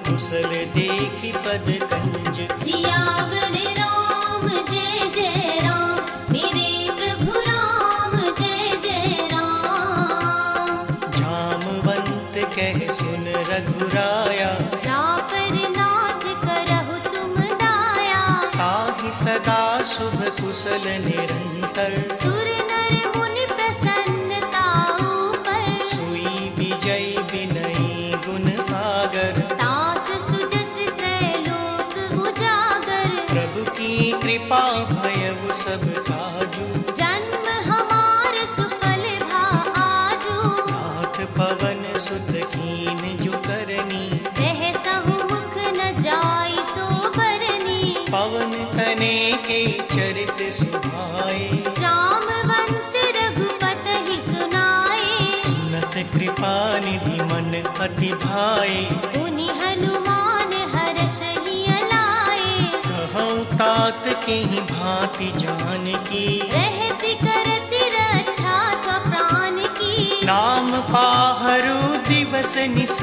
कुशल देखी पद कंज, सियावर राम जय जय राम, मेरे प्रभु राम जय जय राम। जामवंत कह सुन रघुराया, जा पर नाथ करहु तुम दाया। ताहि सदा शुभ कुशल निरंतर। सुर नर मुनि प्रसन्नता ऊपर, सुई विजय विनयी गुण सागर। दास सुजस त्रैलोक उजागर। प्रभु की कृपा भयउ सब काजू, जन्म हमार सुफल भा आजू। नाथ पवन सुत कीन जो करनी। सहसहु मुख न जाई सो बरनी, पवन तने के चरित सुभाए। जामवंत रघुपति सुनाए। सुनत कृपा निधि मन अति भाए। उनि हनुमान हर्षहि अलाए। कहऊँ तात के ही भांति जानकी, रहति करति रक्षा स्वप्राण की। नाम पाहरु दिवस निस,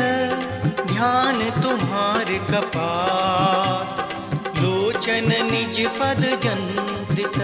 ध्यान तुम्हार कपाट। लोचन निज पद जंत्रित,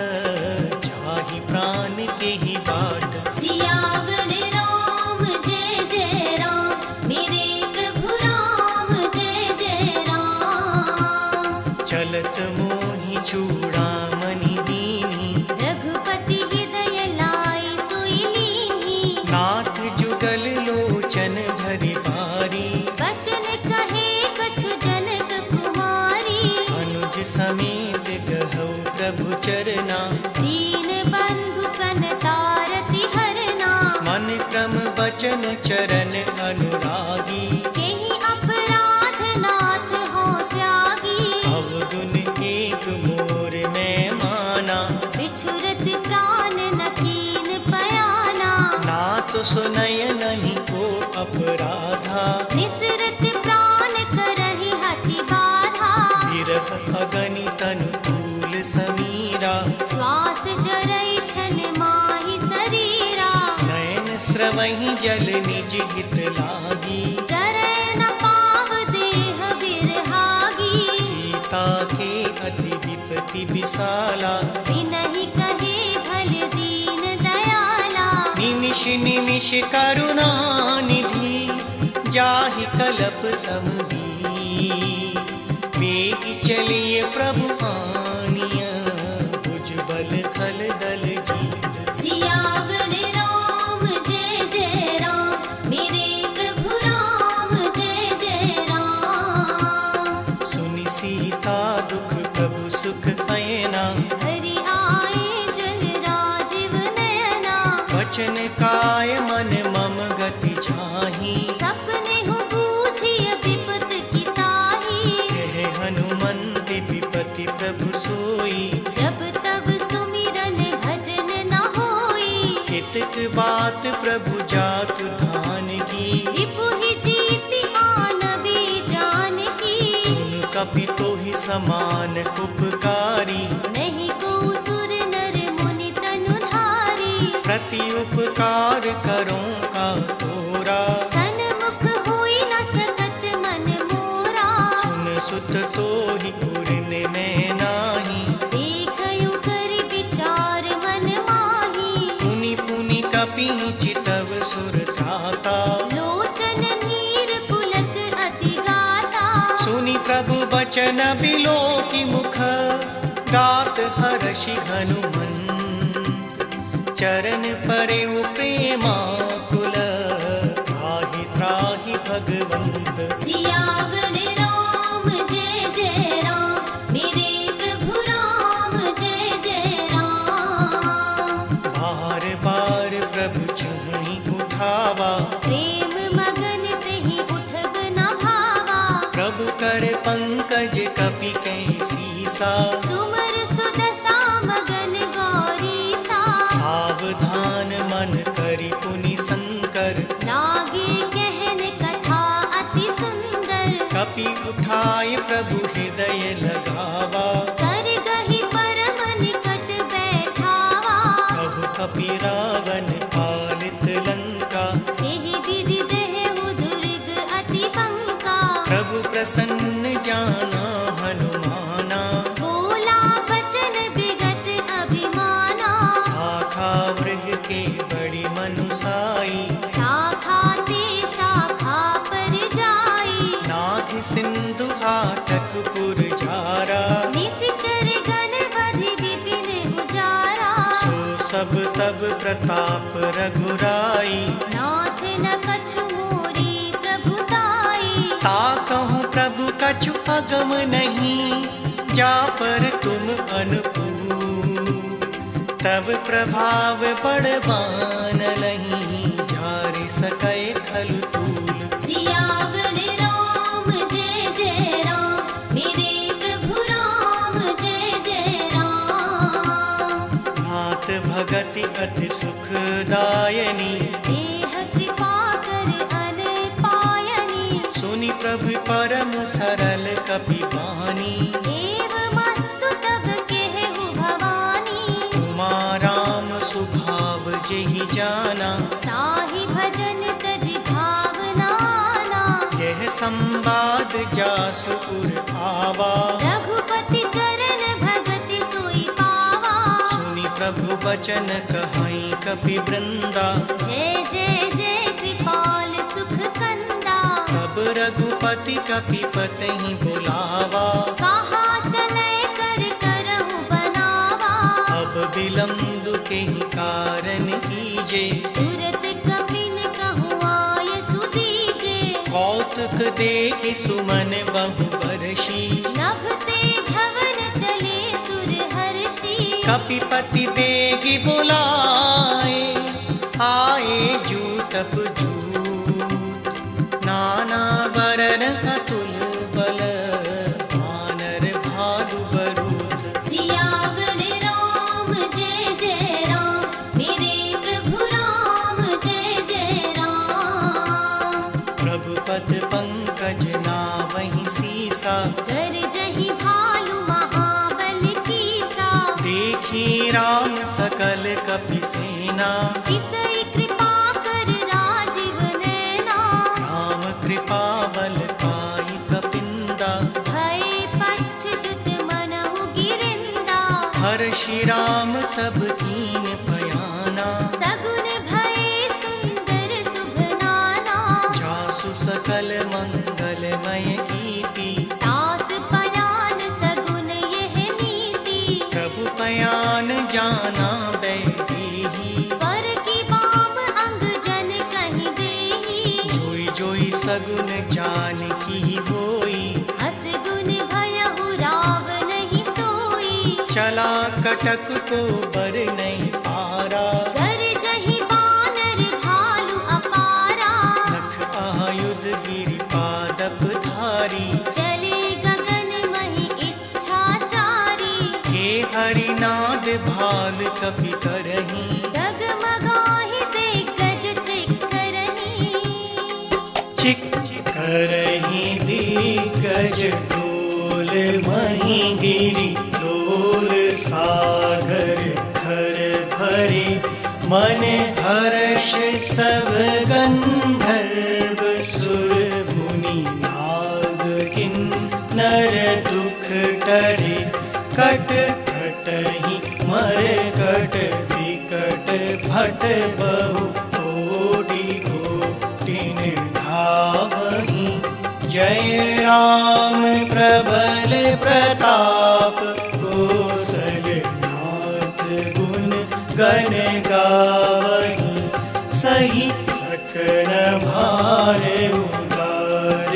जाहि प्राण के ही बाट। सियावर राम जय जय राम, मेरे प्रभु राम जय जय राम। चलत मोहि चूड़ामणि दीनी, रघुपति हृदय लाई सोई लीनी। नाथ जुगल लोचन झरि बारी। बचन कहे कछु जनक कुमारी। अनुज समेत कहौ प्रभु चरना, दीन बंधु प्रणतारति हरना। मन क्रम बचन चरण अनुरागी। केहि अपराध नाथ हो त्यागी। अवगुण एक मोर मैं माना, बिछुरत प्राण न कीन पयाना। नाथ सुनय नहीं को अपराधा। निसरत प्राण करहि हठि बाधा। विरह अगणित अनुकूल समीरा। श्वास जरई छन माहि शरीरा। नयन स्रवहि जल निज हित लागी। चरै न पाव देह बिरहागी। सीता के अति विपति विशाला। बिनहि कहे भल दीन दयाला। निमिष निमिष करुणा निधि, जाहि कलप समवीर। वेग चलिए प्रभु आनिय, भुजबल खल दल जीत। सियावर राम जय जय राम, मेरे प्रभु राम जय जय राम। सुनि सीता दुख प्रभु सुख सैना। हरि आए जल राजीव नयना। वचन काय मन मम गति छाही। सपने हूँ बूझिय विपत की ताही। कह हनुमंत विपति प्रभु सोई। जब तब सुमिरन भजन न होई। हितक बात प्रभु जातु धान की। रिपुहि जीति आनबी जानकी। सुन कपि तोहि समान उपकारी। नहीं को सुर नर मुनि तनुधारी। प्रति उपकार करो का तोरा। सन्मुख होई न सकत मन मोरा। सुन सुत तोहि पुरन में नाही। देखयु कर विचार मन माही। पुनि पुनि कपि चितव सुर त्राता। लोचन नीर पुलक अति गाता। सुनि प्रभु बचन बिलोकि मुख, गात हर्षि हनुमंत। चरण परेउ प्रेमाकुल, त्राहि त्राहि भगवंत। कर पंकज कपि कैसी सा, सुमर सुदशा मगन गौरी सा, सावधान मन करि पुनि शंकर, लागे कहन कथा अति सुंदर, कपि उठाय प्रभु हृदय लगावा, कर गहि परम निकट बैठावा, कहु कपि रावण पालित लंका, एहि विधि देहु दुर्ग अति बंका, प्रभु प्रसन्न जाना हनुमाना, बोला बचन विगत अभिमाना, शाखा मृग के बड़ी मनुसाई, शाखा ते शाखा पर जाई, नाग सिंधु हाटक पुर जारा, निशिचर गण बधि विपिन उजारा, सो सब तब प्रताप रघुराई, नाथ न कछु मोरी प्रभुताई, ता कहूँ प्रभु कछु अगम नहीं, जा पर तुम अनुकूल, तब प्रभाव बड़वान लहीं, झारि सकै खल तूल। सियावर राम जय जय राम, मेरे प्रभु राम जय जय राम, नाथ भगति अति सुखदायनी, देह कृपा कर अन पायनी, सुनि प्रभु परम सरल कपि बानी, एवमस्तु तब केहु भवानी, उमा राम सुभाव जेहि जाना, ताहि भजन तजि भावनाना, यह संवाद जासु उर आवा, रघुपति चरण भगति सोई पावा, सुनि प्रभु बचन कहई कपि वृंदा, जय जय जय कृपाल सुख कंदा, तब रघुपति कपि पतहि बुलावा, कहा चले कर करहु बनावा, अब विलम्ब केहि कारण कीजे, तुरत कपिन कहूँ आय सुदीजे, कौतुक देखि सुमन बहु बरसी, नभते भवन चले सुर हर्षि, कपिपति बेगी बुलाए, आए जूतप जूत, नाना वरन अतुल बल, वानर भालु बरूथ, सियावर राम जय जय राम, मेरे प्रभु राम जय जय राम, प्रभु पद पंकज नावहि सीसा, कर जहि भालु महाबल कीसा, देखी राम सकल कपि सेना, चितई कृपा कर राजीव नैना, राम कृपा बल पाई कपिंदा, भय पच्छ्युत मनहु गिरिंदा, हर्षि राम तब कीन पयाना, सगुन भय सुंदर शुभ नाना, जासु सकल मंगलमय कीर्ति, दास पयान सगुन यह नीति, प्रभु पयान जाना बैदेही, पर की बाम अंग जन कहि देहि, जोई जोई सगुन जान की होई, अस गुन भयहु रावण ही सोई, चला कटक को बर नहीं पारा, कर जहि बानर भालु अपारा, नख आयुध गिरि पादप धारी, चले गगन महि इच्छाचारी, हे हरिनाद भाल कपि करही, डगमगाहि दिग्गज चिक्करहि, चिक करही दिग्गज डोल मही गिरि डोल, सागर घर भरे मन हर्ष सब गंधर्व, सुर मुनि नाग किन्नर दुख टरे, कट कटहि मर कट विकट भट बहु कोटि कोटिन धावहि, जय राम प्रबल प्रताप, कौसलनाथ गुण गण गावहि, सही सकल भार उदार,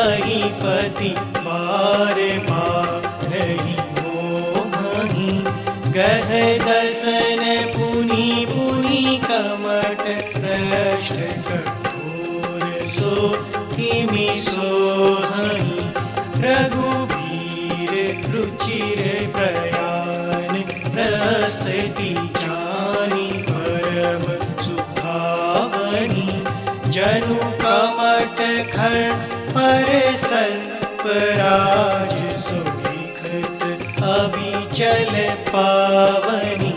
अहिपति बार बारहि मोहि, गह दसन पुनि पुनि कमट, पृष्ठ कठोर सो किमि सोहहि, रघुबीर रुचिर प्रयाण प्रस्तुति जानी परम सुभावनी जनु कमट खर पर सर्पराज सुविखत अभिचल पावनी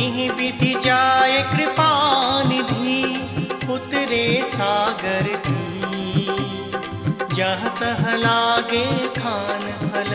इहि विधि जाय कृपा निधि उतरे सागर की जहाँ तह लागे खान फल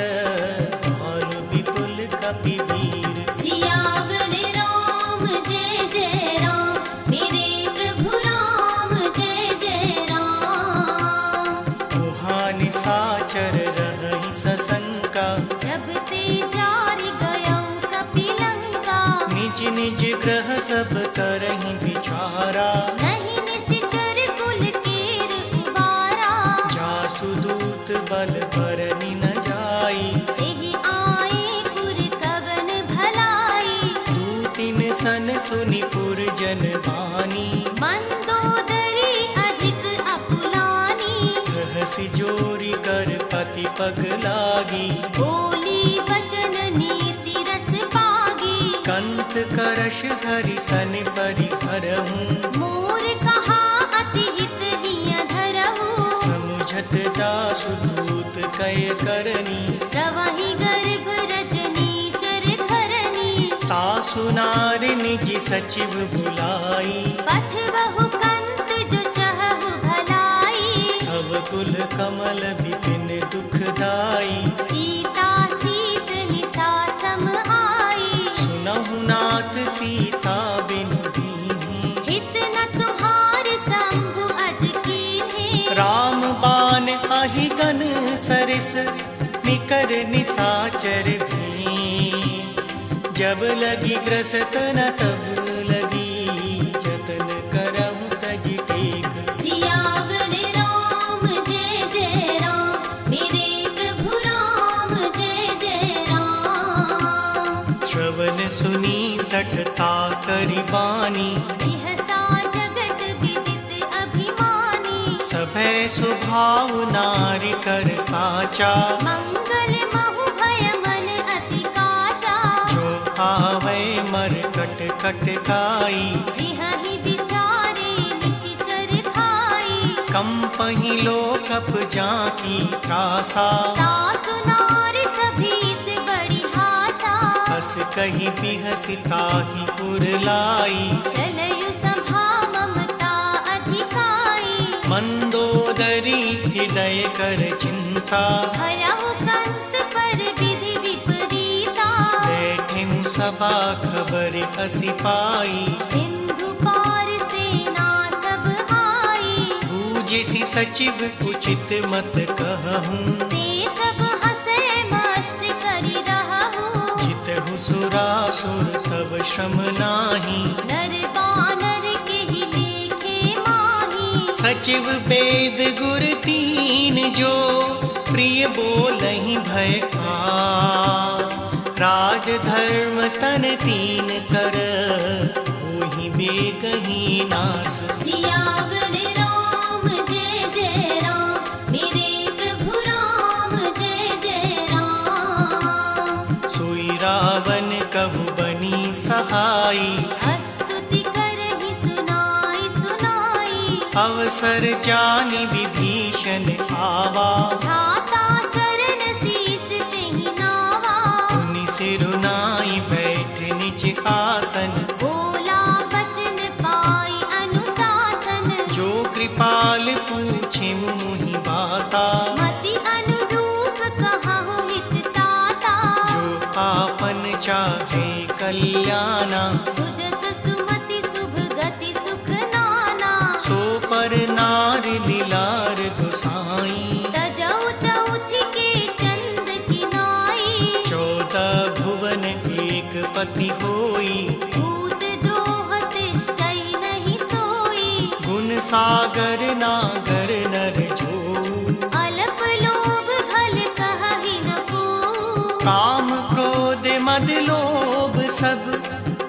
भानु विपुल कपिवीर सियावर राम जय जय राम मेरे प्रभु राम जय जय राम कुहानि साचर रहि सशंका जब ते जारि गयो कपिलंका निज निज ग्रह सब करहि विचारा नहीं निश्चर कुल केर उबारा जासु दूत बल बरनि न जाई एहि आए पुर कवन भलाई दूतिन सन सुनि पुर जन बानी मंदोदरी अधिक अकुलानी रहसि जोरी कर पति पग लागी बोली वचन नीति रस पागी कंत करश हरि सन परि हरहूँ मोर कहा अति हित हिय धरहु समुझत दासु दूत कय करनी सवहि गर्भ रजनी चर खरनी तासु नारि निज सचिव बुलाई पठ बहु कंत जो चहु भलाई तव कुल कमल विपिन दुखदाई सीता सीत निसा सम आई सुनहु नाथ सीता बिनु दीन्ही हित न तुम्हार शंभु अज कीन्हे राम बाण आहि गन सरिस निकर निसाचर भी जब लगी ग्रसत न तब लगी जतन करहु तज टेक सियावर राम जय जय राम मेरे प्रभु राम जय जय राम श्रवण सुनी सठता करि बानी बिहसा जगत विदित अभिमानी सभै स्वभाव नारी कर साचा मंगल महु भय मन अति काचा जो आवे मर कट कट काई जिहहि विचारे निशिचर खाई कंपहि लोकप जाकी त्रासा सासु नार सभीत बड़ी हासा हस कहि बिहसि ताहि पुर लाई चलयु संभा ममता अधिकाई मंदोदरी हृदय कर चिंता भयहु कंत पर विधि विपरीता बैठे सभा खबर असी पाई सिंधु पार सेना सब आई पूजसी सचिव उचित मत कहूँ ते सब हंसे मस्त करि रहहु जितहु सुरासुर तब श्रम नाही नर बानर केहि लेखे माही सचिव वेद गुर तीन जो प्रिय बोलहि भय का राज धर्म तन तीन कर होहि बेगहि नास सियावर राम जय जय राम मेरे प्रभु राम जय जय राम सोई रावण कहु बनी सहाई स्तुति करहि सुनाई सुनाई अवसर जानि विभीषण आवा भ्राता चरण शीस तेहि नावा मुनि सिरुनाई बैठ निज आसन बोला बचन पाई अनुशासन जो कृपाल पूछे मुहि बाता मति अनुरूप कहहु हित ताता जो आपन चाहे कल्याणा सुजस सुमति शुभ गति सुख नाना सो पर नार लीलार गोसाई तजौ चौथि के चंद किनाई 14 भुवन एक पति होई भूत द्रोह तिष्ठै नहीं सोई गुण सागर नागर नर जो अल्प लोभ भल कहहि न को काम क्रोध मद लोभ सब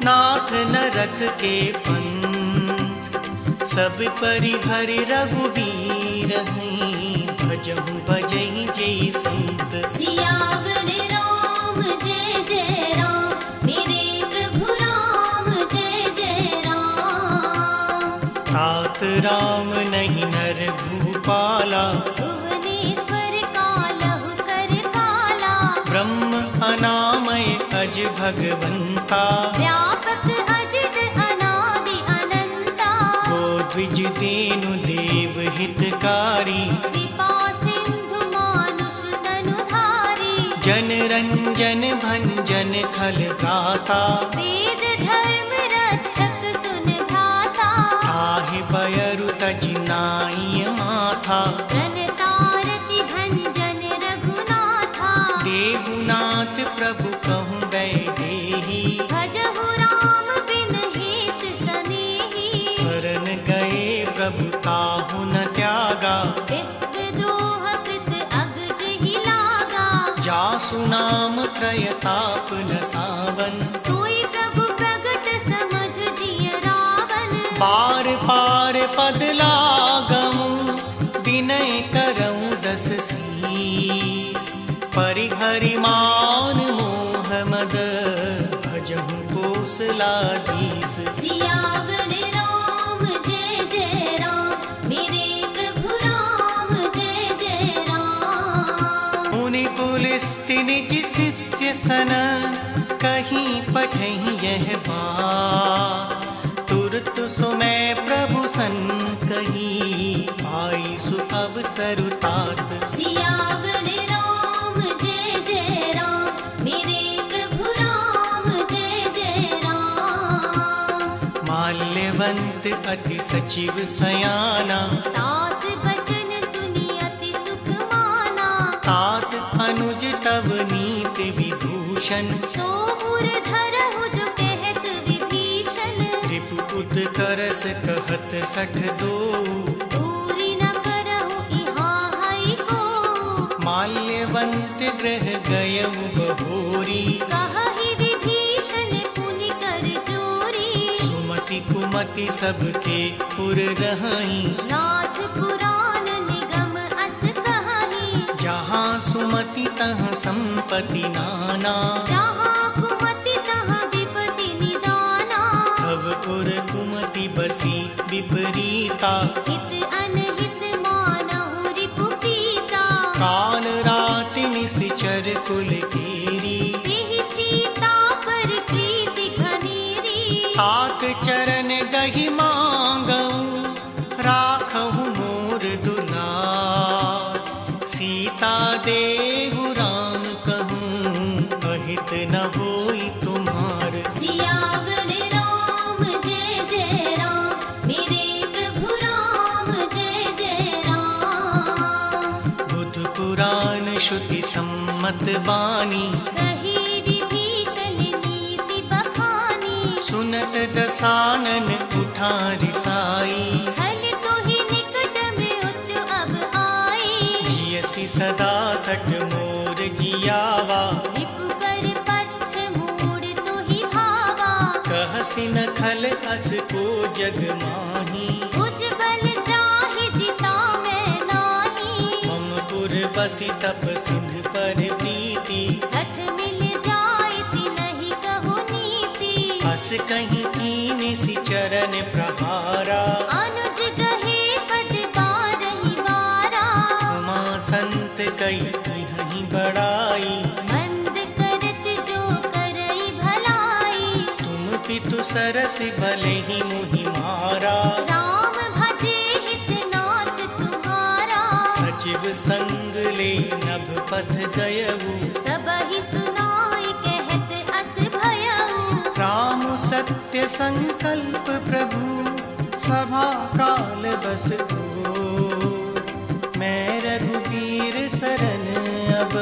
नाथ नरक के पंथ सब परिहरि रघुबीर हैं, भजहु भजहि जय संत। सियावर राम जय जय राम, मेरे प्रभु राम जय जय राम। तात राम नहीं नर भूपाला, भुवनेश्वर कालहु कर काला। ब्रह्म अनामय अज भगवंता, व्यापक अजित अनादि अनंता। को द्विज देनु देव हितकारी, कृपा सिंधु मानुष तनुधारी। जन रंजन भंजन खल गाता, वेद धर्म रक्षक सुन भाता। ताहि बयरु तज नाई माथा, प्रणतारति भंजन रघुनाथा। देहुनाथ प्रभु कहूँ वैदेही, भजहु राम बिन हेत सनेही। शरण गए प्रभु ताहु न त्यागा, विश्वद्रोह कृत अगज ही लागा। जासु नाम त्रयताप न सावन, सोई प्रभु प्रगट समझ जिय रावण। पार पार पद लागमु, विनय करऊँ दस शीस। परिहरि मान मोह मद, भजहु कोसलाधीश। सियावर राम जय जय राम, मेरे प्रभु राम जय जय राम। मुनि पुलिस्ति निज शिष्य सन, कहीं पठहि यह बात। तुरत सुमै प्रभु सन कही, भाई सु अवसरु तात। सियावर राम जय जय राम, मेरे प्रभु राम जय जय राम। माल्यवंत अति सचिव सयाना, दास बचन सुनि अति सुख माना। तात अनुज तव नीति विभूषण, सो उर धरहु जो कहत विभीषण। त्रिपुत करस कहत सठ दो, दूरी न करहु इहाँ हई को। माल्यवंत ग्रह गयउ बहोरी, कहहि विभीषण पुनि कर चोरी। सुमति कुमति सबके पुर रहाई, नाथ पुराण निगम अस कहानी। जहाँ सुमति तहाँ संपत्ति नाना, जहाँ कुमति तहाँ विपति निदाना। तव उर कुमति बसी विपरीता, हित अनहित मानहु रिपु पीता। काल रात निश्चर कुल केरी, तेहि सीता पर प्रीति घनेरी। तात चरण गहि मांगऊ, राखहु मोर दुलार। सीता देहु राम कहूँ, अहित न होई तुम्हार। सियावर राम जय जय राम, मेरे प्रभु राम जय जय राम। बुध पुराण श्रुति सम्मत बानी, कही विभीषण नीति बखानी। सुनत दसानन उठा रिसाई, हल तो ही निकट मृत्यु अब आई। जियसि सदा सठ मोर जियावा, रिपु कर पच्छ मूड़ तो ही भावा। कहसि न खल अस को जग माही, उज्ज्वल जाहि जिता मैं नाही। मम पुर बसि तप सिंह पर प्रीति, सठ मिल जायति नहीं कहो नीति। हस कहीं कीन सि चरण प्रहारा, अनुज गहे पद बारहि बारा। उमा संत कई तिहहि बड़ाई, मंद करत जो करई भलाई। तुम पितु सरस भले ही मुहि मारा। राम भजे हित नाथ तुम्हारा। सचिव संग ले नभ पथ गयऊ, सबहि सुनाई कहत अस भयऊ। राम सत्य संकल्प प्रभु, सभा काल बस हो। मैं रघुबीर शरण अब,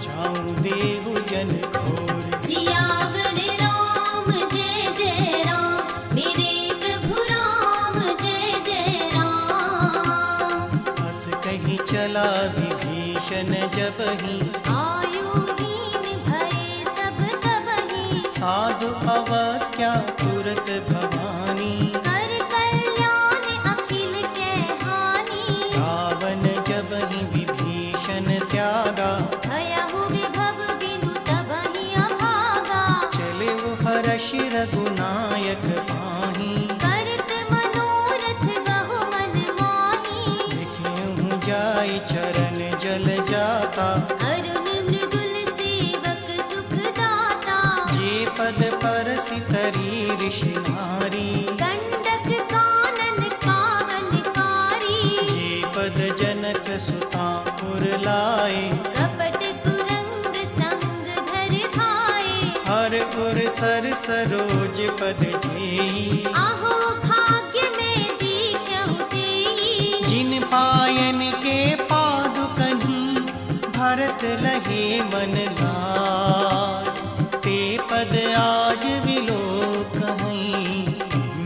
जाऊं देहु जन घोर। सियावर राम जय जय राम, मेरे प्रभु राम जय जय राम। हस कहीं चला विभीषण जबहि, आयुहीन भये सब तबहि। साधु अवज्ञा तुरत भवानी। कर कल्याण लागा। भयहु विभव बिनु तबहि अभागा। चले वो हर्ष रघुनायक पाही। करत मनोरथ बहु मन माही। देखेहु जाई चरण जल जाता। अरुण मृदुल सेवक सुख दाता। जे पद परसि तरी ऋषि नारी। गंडक कानन पावनकारी। जे पद जनक सुता पुर लाए। कपट कुरंग संग धर धाये। हर पुर सर सरोज पद जेई। आहो भाग्य में दीख्यहु तेई। जिन पायन के पादुकहि भरत लहे मन लाय। ते पद आज विलोकहीं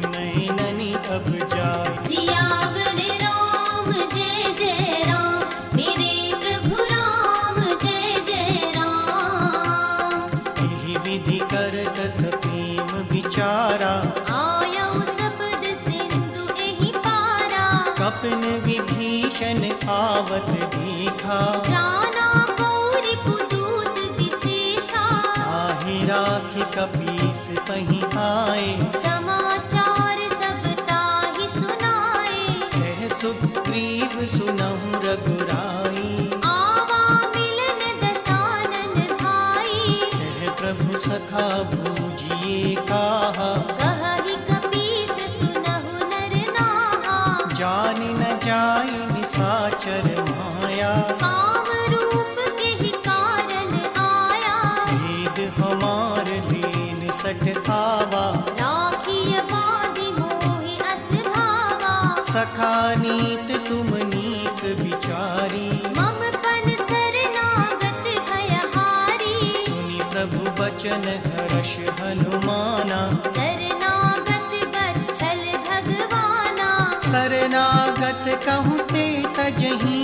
नैननि अब जाय। सियावर राम जय जय राम। मेरे प्रभु राम जय जय राम। एहि विधि करत प्रेम विचारा। आयौ सपद सिंधु एहि पारा। कपन विभीषण आवत देखा। जाना गौरी पुदूत विशेषा। ताहि राखि कपीस पहि आए। समाचार सब ताहि सुनाए। कह सुग्रीव सुनहु रघुराई। आवा मिलन दसानन भाई। कह प्रभु सखा बूझिए काहा। कहहि कपीस सुनहु नर नाहा। जानि न जाय निसाचर माया। काम रूप केहि कारण आया। भेद हमार लीन सठ आवा। राखिय बाँधि मोहि अस भावा। सखा नीत तुम नीक विचारी। मम पन शरणागत भयहारी। सुनि प्रभु बचन हर्ष हनुमाना। शरणागत बच्छल भगवाना। शरणागत कहूँ ते तजहि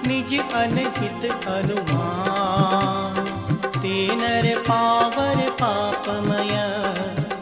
निज अनहित अनुमान। ते नर पावर पापमय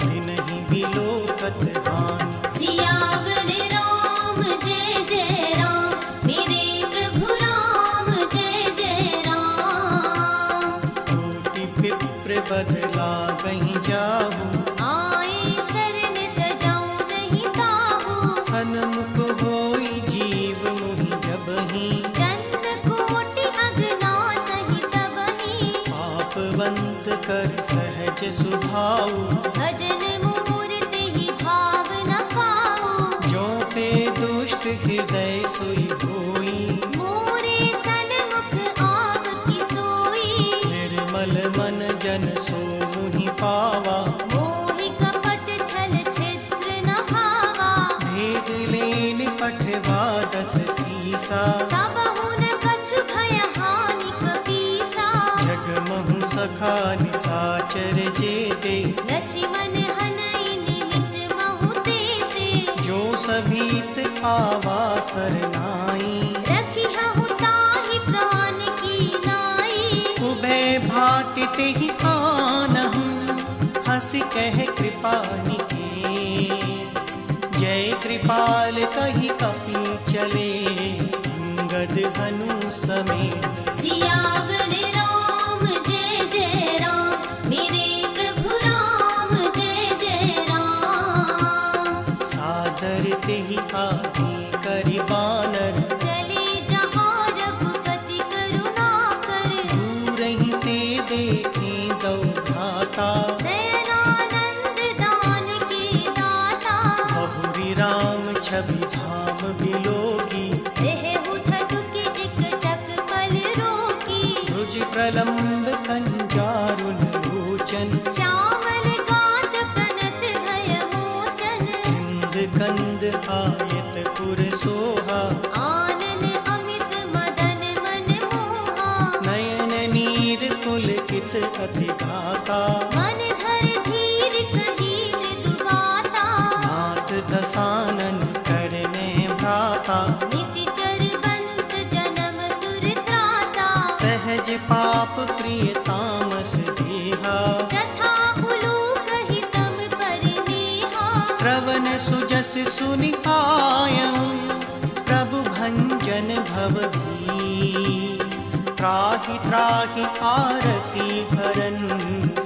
तिनहि विलोकत हानि। सियावर राम जय जय राम। मेरे प्रभु राम जय जय राम। कोटि विप्र बदला कहीं जाहु। आए शरण तजौ नहीं ताहू। सन्मुख होई जीव मोहि जबहि। जन्म कोटि अगना सहि तबहि। पापवंत कर सहज सुभाऊ। भजन मूर्ति ही भाव न पाऊ। जो पे दुष्ट हृदय सोई होई। मोरे सन्मुख आव की सोई। निर्मल मन जन सो मुहि पावा। मोहि कपट छल छिद्र न भावा। भेद लेन पठवा दस सीसा। सबहु न कछु भय हानि कपीसा। जगमहु सखा निसाचर जेते। लक्ष्मण हनई निमिष महु तेते। जो सभीत आवा सरनाई। रखिहु ताहि प्राण की नाई। उभय भाति तेहि आनहु। हंसि कह कृपा निके। जय कृपाल कहि कपि चले। अंगद हनु समेत। सियावर राम जय जय राम। मेरे प्रभु राम जय जय राम। सादर तेहि आगे करि बानर। चले जहाँ रघुपति करुणा कर। दूरहि ते देखे दौ धाता। नयनानंद दान के दाता। बहुरी राम छवि धाम बिलोगी। देहु ठठुके टिकटक पल रोकी। भुज प्रलम्ब कंजारुन लोचन। श्यामल गात प्रणत भय मोचन। सिंध कंद आयत पुर सोहा। आनन अमित मदन मन मोहा। नयन नीर पुलकित अति घाता। मन धर धीर कही मृदु बाता। नाथ दसानन करने भ्राता। निशिचर बंस जन्म सुर त्राता। सहज पाप प्रिय तामस देहा। जथा उलूक हितम पर नेहा। श्रवण सुजस सुनि आयऊं। प्रभु भंजन भव भी। त्राहि त्राहि आरती हरन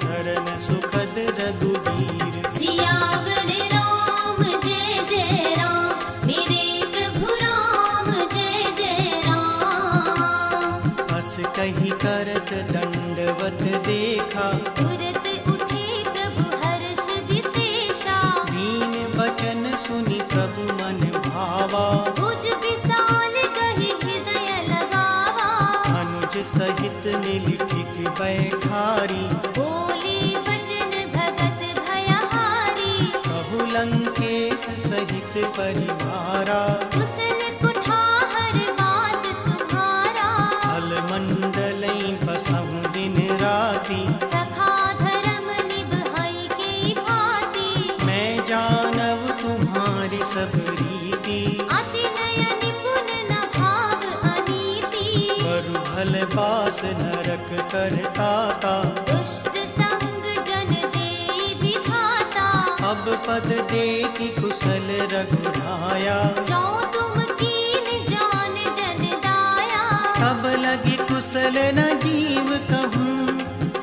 शरण सुखद रघुबीर। सियावर राम जय जय राम, मेरे प्रभु राम जय जय राम। हस कही करत दंडवत देखा, तुरत उठे प्रभु हर्ष विशेषा। दीन बचन सुनि प्रभु मन भावा, भुज विशाल कहि हृदय लगावा। अनुज सहित मिलि टिक बैठारी, बोले बचन भगत भयहारी। कहु लंकेश सहित परिवारा, कुशल कुठार वास तुम्हारा। फल मंडलई बसहु दिन राति, सखा धर्म निभाई के भांति। मैं जानव तुम्हारी सब रीति। अति नय निपुण न भाव अनीति। बरु भल बास नरक करताता, दुष्ट संग जन देई विधाता। अब पद देखि कुशल रघुराया, जो तुम कीन जान जन दाया। तब लगी कुशल न जीव कहूँ,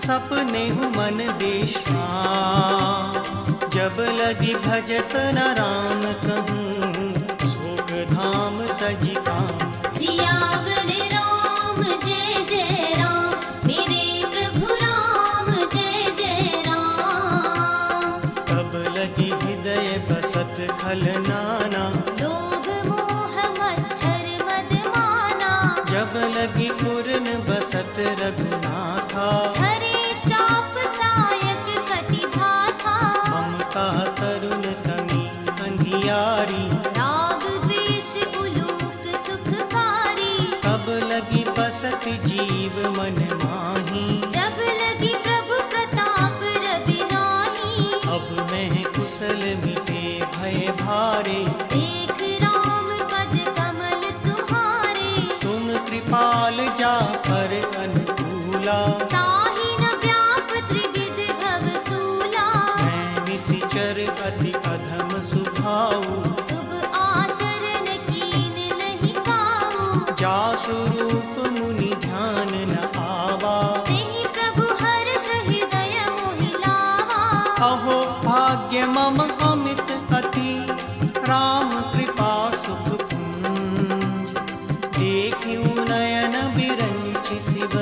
सपने हूँ मन बेश्राम। जब लगी भजत न राम कहूँ, शोक धाम तजि काम। सियावर राम जय जय राम, मेरे प्रभु राम जय जय राम। तब लगी हृदय बसत खल नाना, लोभ मोह मच्छर मद माना। जब लगी पूर्ण बसत रघुनाथा, हरे चाप सायक कटि धाथा। ममता तरुण तमी अंधियारी, राग द्वेष उलूक सुखकारी। तब लगी बसत जीव मन माही। जब लगी प्रभु प्रताप रवि नाही। अब मैं कुशल मिटे भय भारे, देख राम पद कमल तुम्हारे। तुम कृपाल जा पर अनुकूला। ताहि न व्याप त्रिविध भव सूला। मैं निशिचर अति अधम सुभाऊ, शुभ आचरण कीन नहीं काऊ। जासु रूप मुनि ध्यान न आवा। तेहि प्रभु हर्ष हृदय मोहि लावा। अहो भाग्य मम अमित अति, राम कृपा सुख पुंज। देखिउ नयन बिरंचि शिव,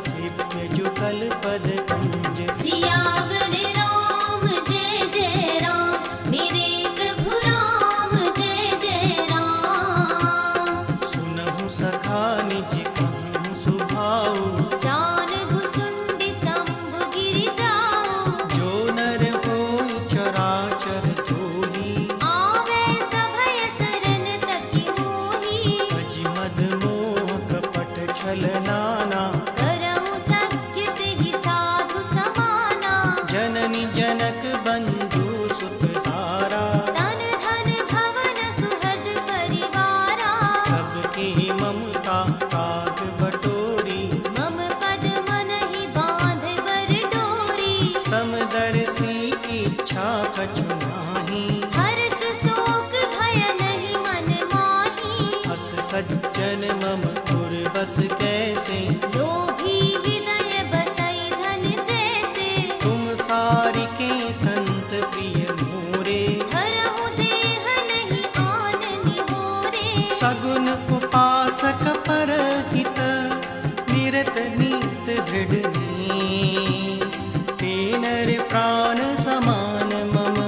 सेव्य जुगल पद कुंज। सियावर राम जय जय राम, मेरे प्रभु राम जय जय राम। सुनहु सखा निज कहूँ सुभाऊ, जान भुसुंडी शंभु गिरि जाओ। जो नर होई चराचर जोही। आवे सभय शरण तकी मोही। अजि मद मोह कपट छल नाना, करऊ सख्य तेहि साधु समाना। जननी जनक बंधु सुत तारा। तन धन भवन सुहृद परिवारा। सबके ममता काग बटोरी, मम पद मनहि बांध बर डोरी। समदर्शी इच्छा कछु नाही। हर्ष शोक भय नहीं मन माही। हस सज्जन मम पुर बस कैसे, लोभी हृदय बसई धन जैसे। तुम सारिके संत प्रिय मोरे। धरहु देह नहीं आन निहोरे। सगुन उपासक परहित, निरत नीत दृढ़। तेनर प्राण समान मम,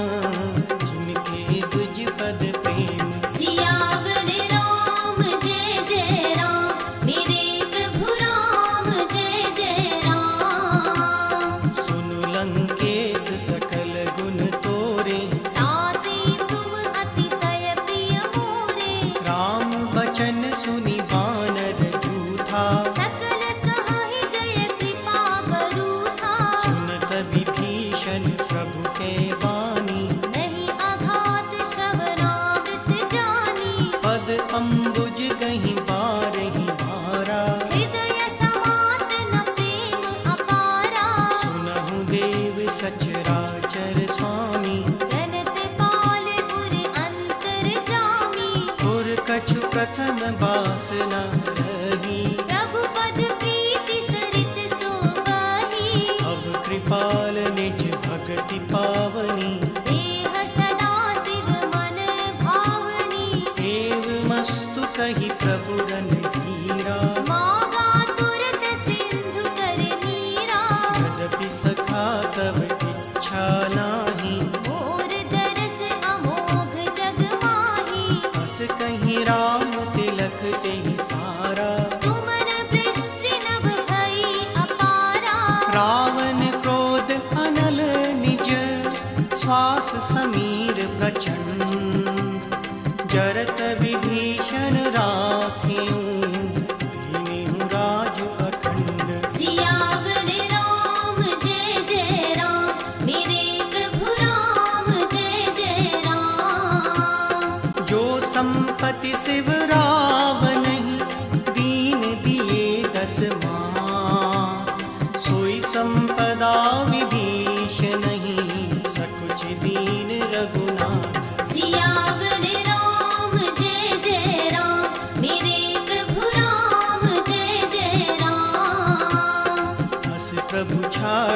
जिनके तुझ पद प्रेम। सियावर राम जय जय राम, मेरे प्रभु राम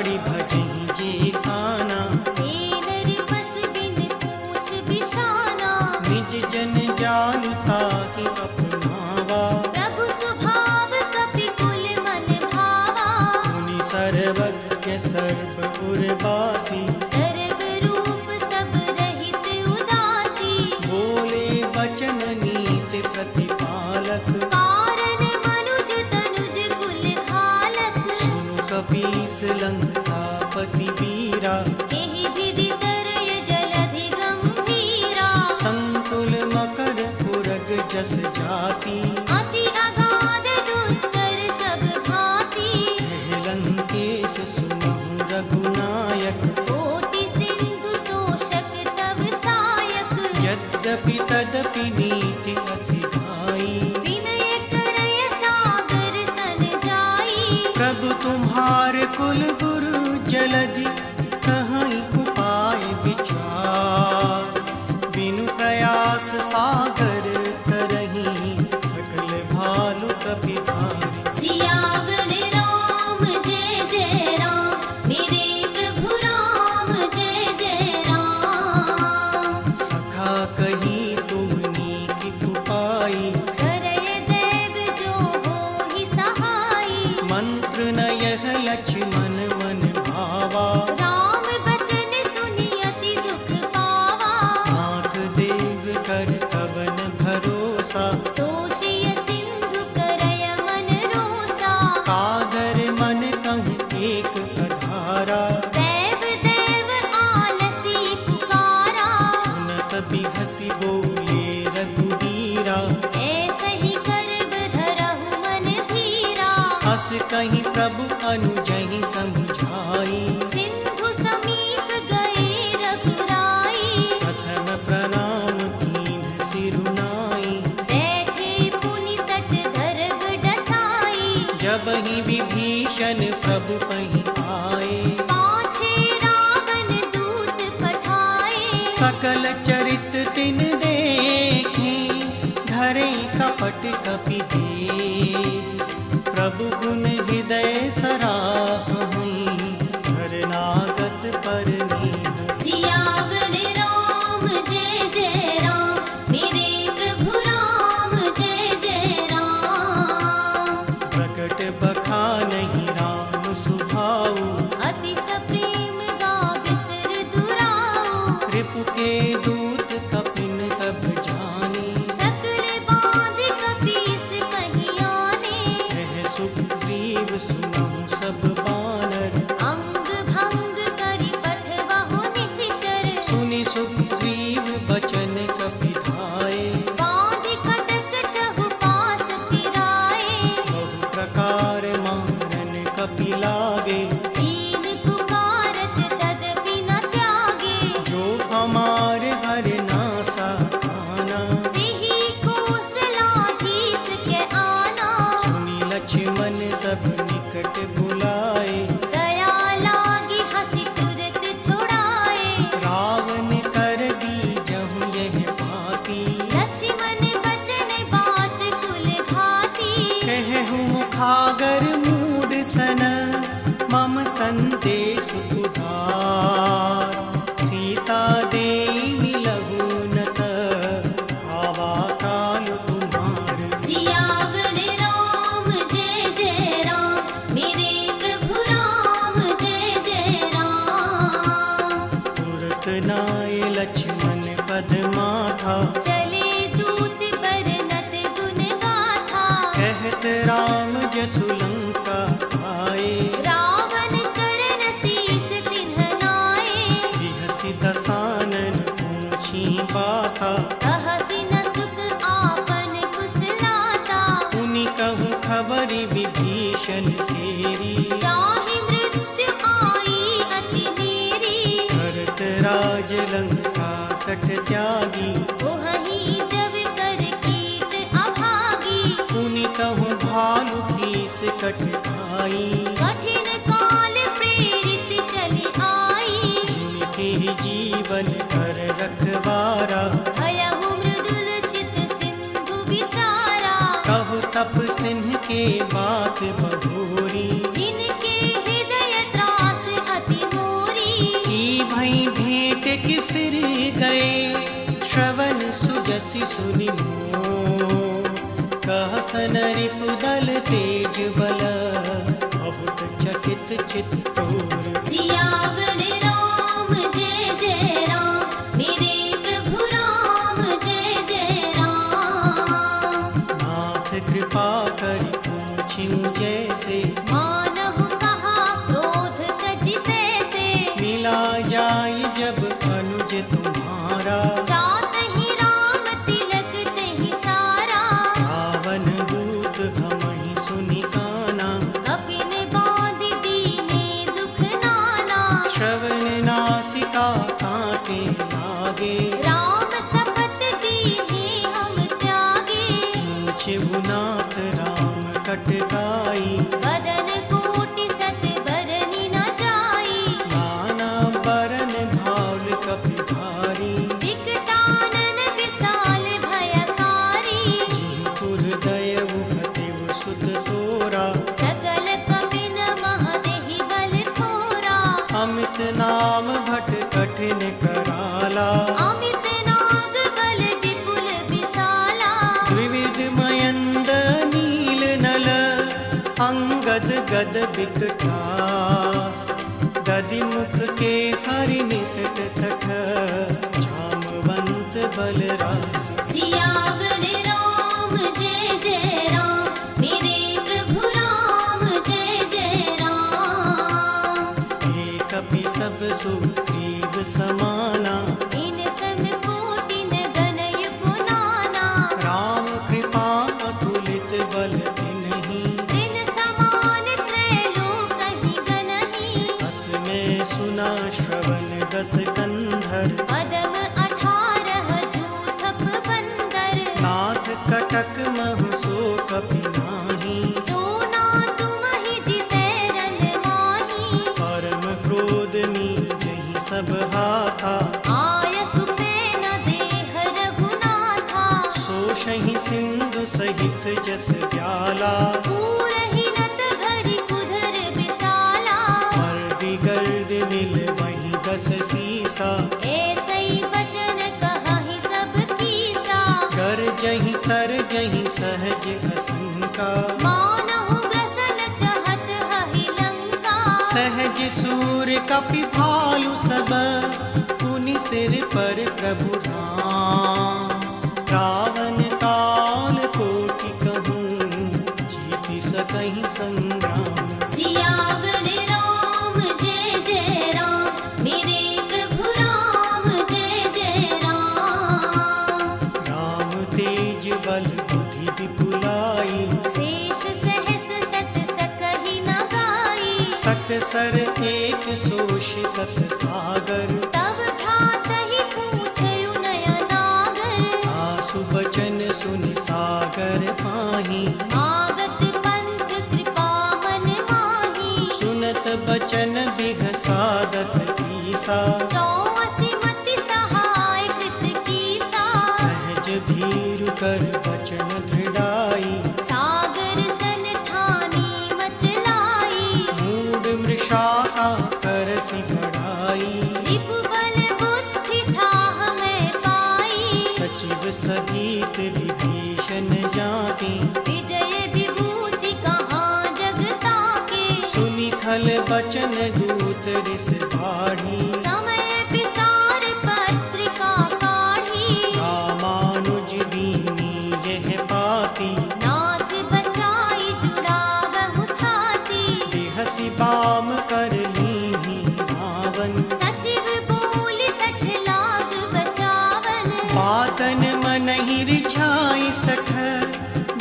बिगाड़ी भजही जे खाना। हे नरपस बिन पूछ बिशाना, निज जन जानता ही अपनावा। प्रभु स्वभाव कपि कुल मन भावा। मुनि सर्वज्ञ सर्व उर्वासी, सर्व रूप सब रहित उदासी। बोले वचन नीति प्रतिपालक। कारण मनुज तनुज कुल घालक। सुनु कपीस लंकापति वीरा। एहि विधि तरय जलधि गंभीरा। संकुल मकर पुरग जस जाति। अति अगाध दुस्तर सब भांति। लंकेश सुनहु रघुनायक। कोटि सिंधु शोषक तव सायक। यद्यपि तदपि नीति असिधाई। विनय करय सागर सन जाई। प्रभु तुम्हारे कुल गुरु जलधि, कहीं उपाय विचार। बिनु प्रयास सागर तरही, सकल भालु कपि भारी। सियावर राम जय जय राम। मेरे प्रभु राम जय जय राम। सखा कही तुमनी की उपाई। करय देव जो होहि सहाई। मंत्र न यह लक्ष्मण मन भावा। राम बचन सुनि अति दुख पावा। नाथ देव कर कवन भरोसा। सोषिय सिंधु करय मन रोसा। कादर मन कहूँ एक अधारा। देव देव आलसी पुकारा। सुनत बिहसी बोले रघुबीरा। ऐसे ही करब धरहु मन धीरा। हस कहीं प्रभु अनुजहि समझाई। सिंधु समीप गए रघुराई। प्रथम प्रणाम कीन्ह सिरुनाई। बैठे पुनि तट धरब डसाई। जब ही विभीषण प्रभु पहीं आए। पाछे रावण दूत पठाए। सकल चरित तिन देखे, धरे कपट कपि देह। प्रभु गुण हृदय सराहहीं, शरणागत परनेह। सियावर राम जय जय राम। मेरे प्रभु राम जय जय राम। प्रकट बखानहि राम सुभाऊ। अति सप्रेम गा बिसर दुराऊ। रिपु के दूत कपिन तब जाने। सकल बांध कपीस कहीं आने। कह सुग्रीव सुनहु सब बानर। अंग भंग करि पठवहु निशिचर। सुनि सुग्रीव बचन कपि धाये। बांध कटक चहुपास फिराए। बहु प्रकार मारन कपि लागे। दीन पुकारत तदपि न त्यागे। जो हमार हर नासा खाना। तेहि कौशलाधीश के आना। सुनि लक्ष्मण सब निकट बुलाए। दया लागी हंसी तुरत छुड़ाए। रावण कर दी जहु यह बाती। लक्ष्मण बचन बाच कुल घाती। कहु मुखागर मूड सन, मम संदेश उधार। सीता देई मिलहु न त, आवा काल तुम्हार। सियावर राम जय जय राम। मेरे प्रभु राम जय जय राम। तुरत नाय लक्ष्मण पद माथा। चले दूत बरनत गुण गाथा। कहत राम जसु लंका आए। रावण चरण शीस तिन्ह नाए। बिहसि दसानन पूछी बाता। कहसि न सुख आपन कुशलाता। उनि कहूँ खबरि विभीषण तेरी। चाहि मृत्यु आई अति नेरी। भरत राज लंका सठ त्यागी। ओहहि जब कर कीट अभागी। उनि कहूँ भालु कीस कट आई। कठिन काल प्रेरित चली आई। जिनके जीवन कर रखवारा। भयहु मृदुल चित सिंधु विचारा। कहु तप सिंह के बात बहोरी। जिनके हृदय त्रास हसी सुनि मोह, कहसन रिपुदल तेज बल, बहुत चकित चित्तोर। सियावर राम जय जय राम, मेरे प्रभु राम जय जय राम। नाथ कृपा करि पूछिउ जैसे, मानहु कहा क्रोध तजि तैसे। मिला जाय जब अनुज तुम्हारा, जातहि राम तिलक तहि सारा। पावन दूत हमहि सुनि काना, कपिन बाँधि दीने दुख नाना। श्रवण नासिका कांटे लागे, राम सपत दीने हम त्यागे। पूछिउ नाथ राम कटकाई, बदन कोटि सत बरनि न जाई। नाना बरन भाल कपि धारी, विकटानन विशाल भयकारी। पुर दयउ हतिव सुत तोरा, सकल कपिन मह देहि बल थोरा। अमित नाम भट कठिन कराला, अमित नाग बल विपुल विशाला। द्विविध मयंद नील नल, अंगद गद विकटास। दधिमुख के हरि निसट सठ, जामवंत बलरास। सियावर राम जय जय राम, मेरे प्रभु राम जय जय राम। एक कपि सब सुग्रीव समाना, इन सम कोटि न गनय गुनाना। राम कृपा अतुलित बल तिन्हि, दिन समान त्रैलोकहि गनहि। अस में सुना श्रवण दस कंधर। पदम 18 जूथप बंदर। नाथ कटक महु सो कपि नाही, जो ना तुमहि जितै रन माही। परम क्रोध मीजहि सब हाथा, आयसु पेन देह रघुनाथा। सोषहि सिंधु सहित जस जाला। पूरहि नत भरि कुधर विशाला। मर्दि गर्द मिल वही दस सीसा, ऐसै वचन कहहि सब कीसा। गर्जहि तरजहि सहज असंका, मानहु ग्रसन चहत हहि लंका। सहज सूर कपि भालु सब, पुनि सिर पर प्रभु राम। रावण काल कोटि कहूँ, जीति सकहि संग्राम। सियावर राम जय जय राम, मेरे प्रभु राम जय जय राम। राम तेज बल बुद्धि विपुलाई, शेष सहस सत सकहि न गाई। सत सर एक सोष सत सागर। तब भ्रातहि पूछयु नयनागर। आसु बचन सुनि सागर पाहि, आगत पंथ कृपा मन माही। सुनत बचन बिघसा दस सीसा। 180 मति सहाय कृत कीसा। सहज भीरु कर बचन दृढ़ाई, सागर सन ठानी मचलाई। मूढ़ मृषा करसि घड़ाई। रिपु बल बुद्धि थाह मैं पाई। सचिव सहित विभीषण जाति, विजय विभूति कहाँ जग ताके। सुनि खल बचन दूत रिस बाढ़ी। समय विचार पत्रिका काढ़ी। रामानुज दीनी यह पाती, नाथ बचाई जुड़ावहु छाती। बिहसि बाम कर लीहि रावण। सचिव बोलि 60 लाख बचावन। बातन मनहि रिझाई सठ,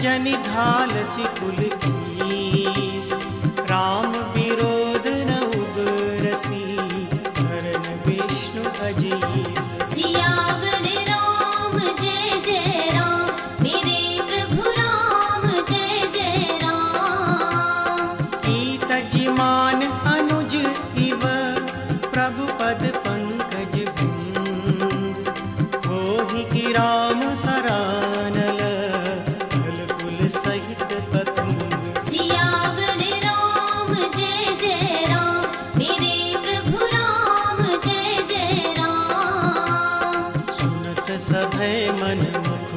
जनि घालसि कुल कीस। राम विरोध न उबरसी, शरण विष्णु अजीस। सियावर राम जय जय राम, मेरे प्रभु राम जय जय राम। की तजिमान अनुज इव, प्रभु पद पंकज बिंद। होहि की राम सरानल, फल कुल सहित पतंग। सियावर राम जय जय राम, मेरे प्रभु राम जय जय राम। सुनत सभय मन मुख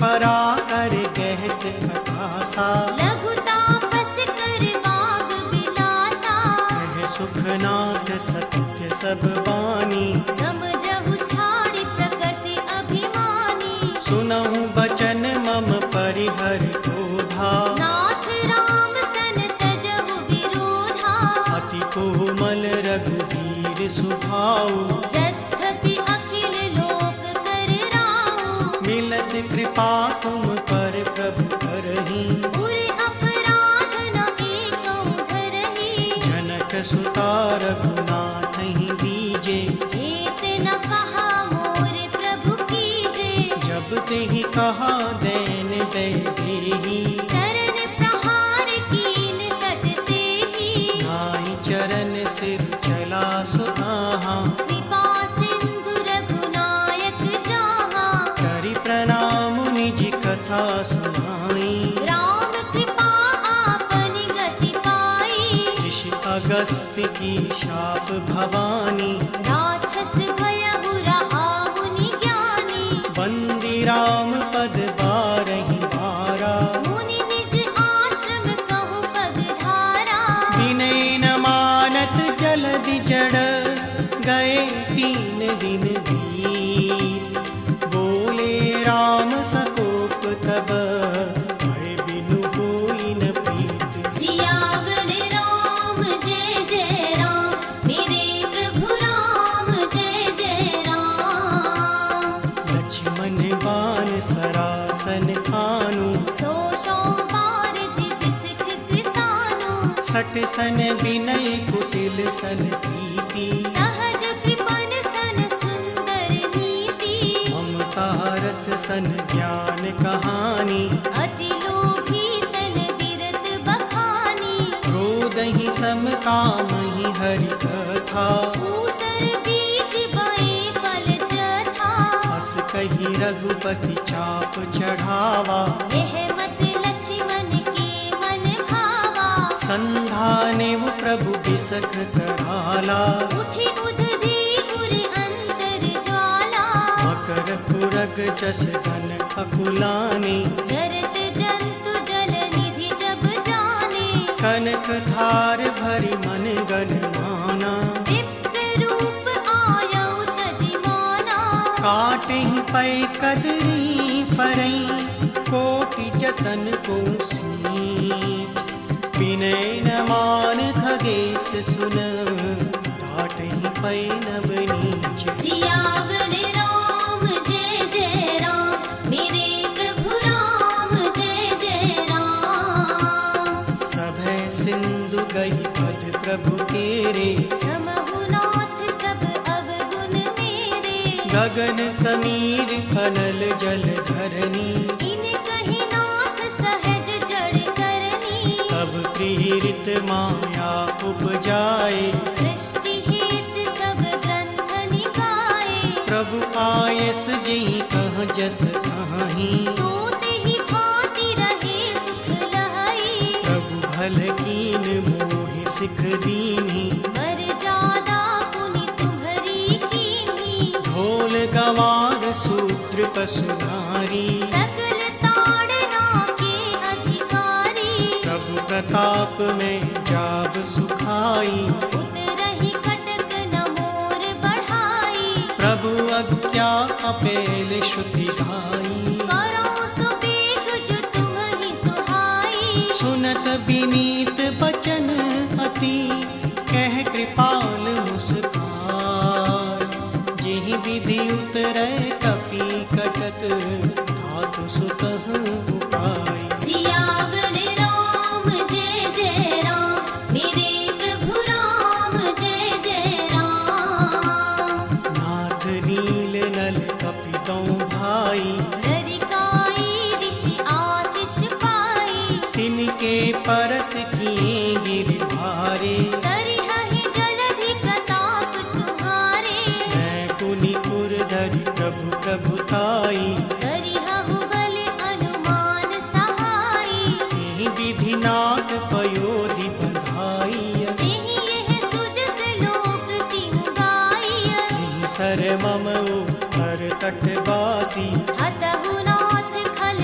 परा कर गहत अकासा, लघु तापस कर बाग बिलासा, कह सुखनाथ सत्य सब बानी, समझहु छाड़ि प्रकृति अभिमानी, सुनहु बचन मम परिहर क्रोधा, नाथ राम सन तजहु विरोधा, अति कोमल रघुवीर सुभाऊ, यद्यपि अखिल लोक कर राऊ, मिलत कृपा तुम पर प्रभु करही, उर अपराध न एकौ धरहि, जनक सुता रघुनाथ ही दीजे, एत न कहा मोर प्रभु कीजे, जब तेहि कहा देन दे देही, चरण प्रहार कीन सटते ही, नाहि चरण सिर चला सुताहा, कृपा सिंधु रघुनायक जाहा, करि प्रणाम निज कथा सुनाई, राम कृपा आपनि गति पाई, ऋषि अगस्त्य की शाप भवानी, राक्षस भयहु रहाहु निज्ञानी, बंदी राम पद बारहि बारा, मुनि निज आश्रम कहु पगधारा, विनय न मानत जलधि जड़, गए 3 दिन बीत, बोले राम सकोप तब, भय बिनु होई न प्रीत, सियावर राम जय जय राम, मेरे प्रभु राम जय जय राम, लक्ष्मण बान सरासन खानु, सो पारधि विसकृत सानु, सट सन विनय कुटिल सन प्रीति, सहज कृपन सन सुंदर नीति, ममता रथ सन ज्ञान कहानी, अति लोभी सन बिरत बखानी, क्रोधहि सम कामहि हरि कथा, ऊसर बीज बए फल चथा, हस कहि रघुपति चाप चढ़ावा, यह मत लक्ष्मण के मन भावा, संधाने वो प्रभु बिसख कराला, उठी उधधी उर अंतर ज्वाला, मकर पुरग जस घन अकुलानी, जरत जंतु जल निधि जब जाने, कनक धार भरि मन गन माना, विप्र रूप आयौ तजिमाना, काटहि पै कदरी फरई, कोटि जतन को सींच, विनय न मान खगेश सुन, डांटहि पै नव नीच, सियावर राम जय जय राम, मेरे प्रभु राम जय जय राम, सभय सिंधु गहि पद प्रभु तेरे, क्षमहु नाथ सब अवगुण मेरे, गगन समीर कनल जल धरनी, इन कहि नाथ सहज जड़ करनी, तब प्रीरित माया उपजाए, सृष्टि हेत सब ग्रंथ निकाये, प्रभु आयस जेहि कह जस कहीं, सोते ही भांति रहे सुख लहई, प्रभु भल कीन मोहि सिख दीनी, मर्यादा पुनि तुम्हरी कीन्ही, ढोल गवार सूत्र पशुधारी, सकल ताड़ना के अधिकारी, प्रभु प्रताप में जाब सुखाई, उतरहि कटक न मोर बढ़ाई, प्रभु अज्ञा अपेल श्रुति ढाई, करो सुबेग जो तुम्हि सुहाई, सुनत विनीत बचन अति, कह कृपाल मुस्कान, जेहि विधि उतरै कपि कटक, धातु सुतहु उपाय, सियावर राम जय जय राम, मेरे प्रभु राम जय जय राम, नाथ नील नल कपितौ भाई, लरिकाई ऋषि आशीष पाई, तिनके परस किए गिर भारे, तरिहहि जलधि प्रताप तुम्हारे, मैं पुनि पुर धरि प्रभु प्रभुताई, करिहहु बल अनुमान सहाई, एहि विधि नाथ पयोधि बधाई, जेहि यह सुजस लोक तिहु गाई, सर मम पर तटवासी, हतहु नाथ खल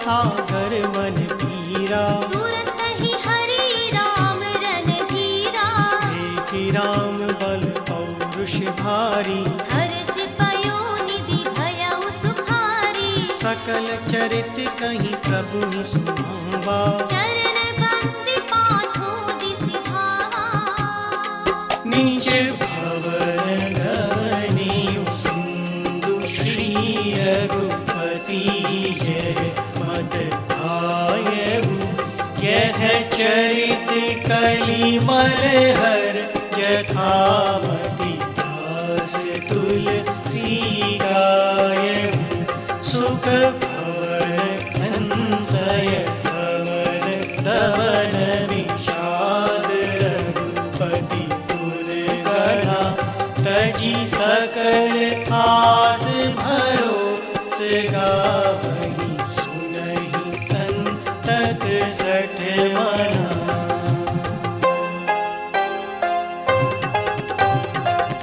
सागर मन पीरा, तुरंत ही हरि राम रणधीरा। देखि राम बल पौरुष भारी, हर्ष पयो निधि भयउ सुखारी। सकल चरित कहीं प्रभु ही सुनावा, चरण बंदी पाछो दिसि धावा। नीच भवन गवनीयु सिंधु श्री रघुपति यह मत आयहु। यह चरित कलिमल हर जथामति दास तुलसी गायहु। सुख भवन संशय समन दमन विषाद रघुपति पुर गढ़ा। तजी सकल आस भरोस गावहि, सुनहि संतत सठ मना।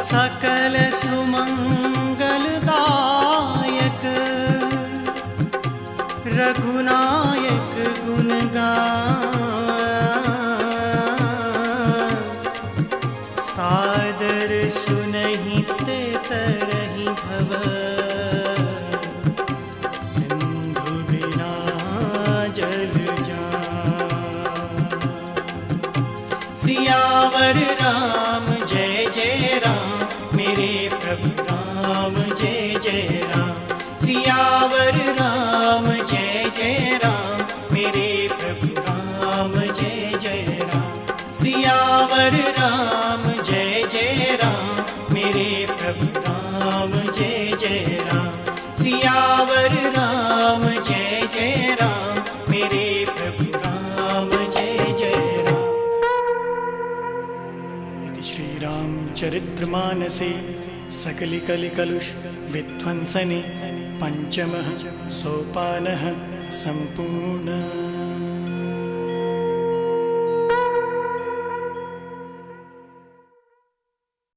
सकल सुमंगलदायक रघुनायक गुण गान। सादर सुनहि ते तरहि भव, सिंधु बिना जल जान। सियावर राम जय जय राम, मेरे प्रभु राम जय जय राम। सियावर राम जय जय राम, मेरे प्रभु राम जय जय राम। सियावर राम जय जय राम, मेरे प्रभु राम जय जय राम। सियावर राम जय जय राम, मेरे प्रभु राम जय जय राम। इति श्री रामचरितमानसे सकलिकलिकलुष विध्वंसने पंचमः सोपानः सम्पूर्णः।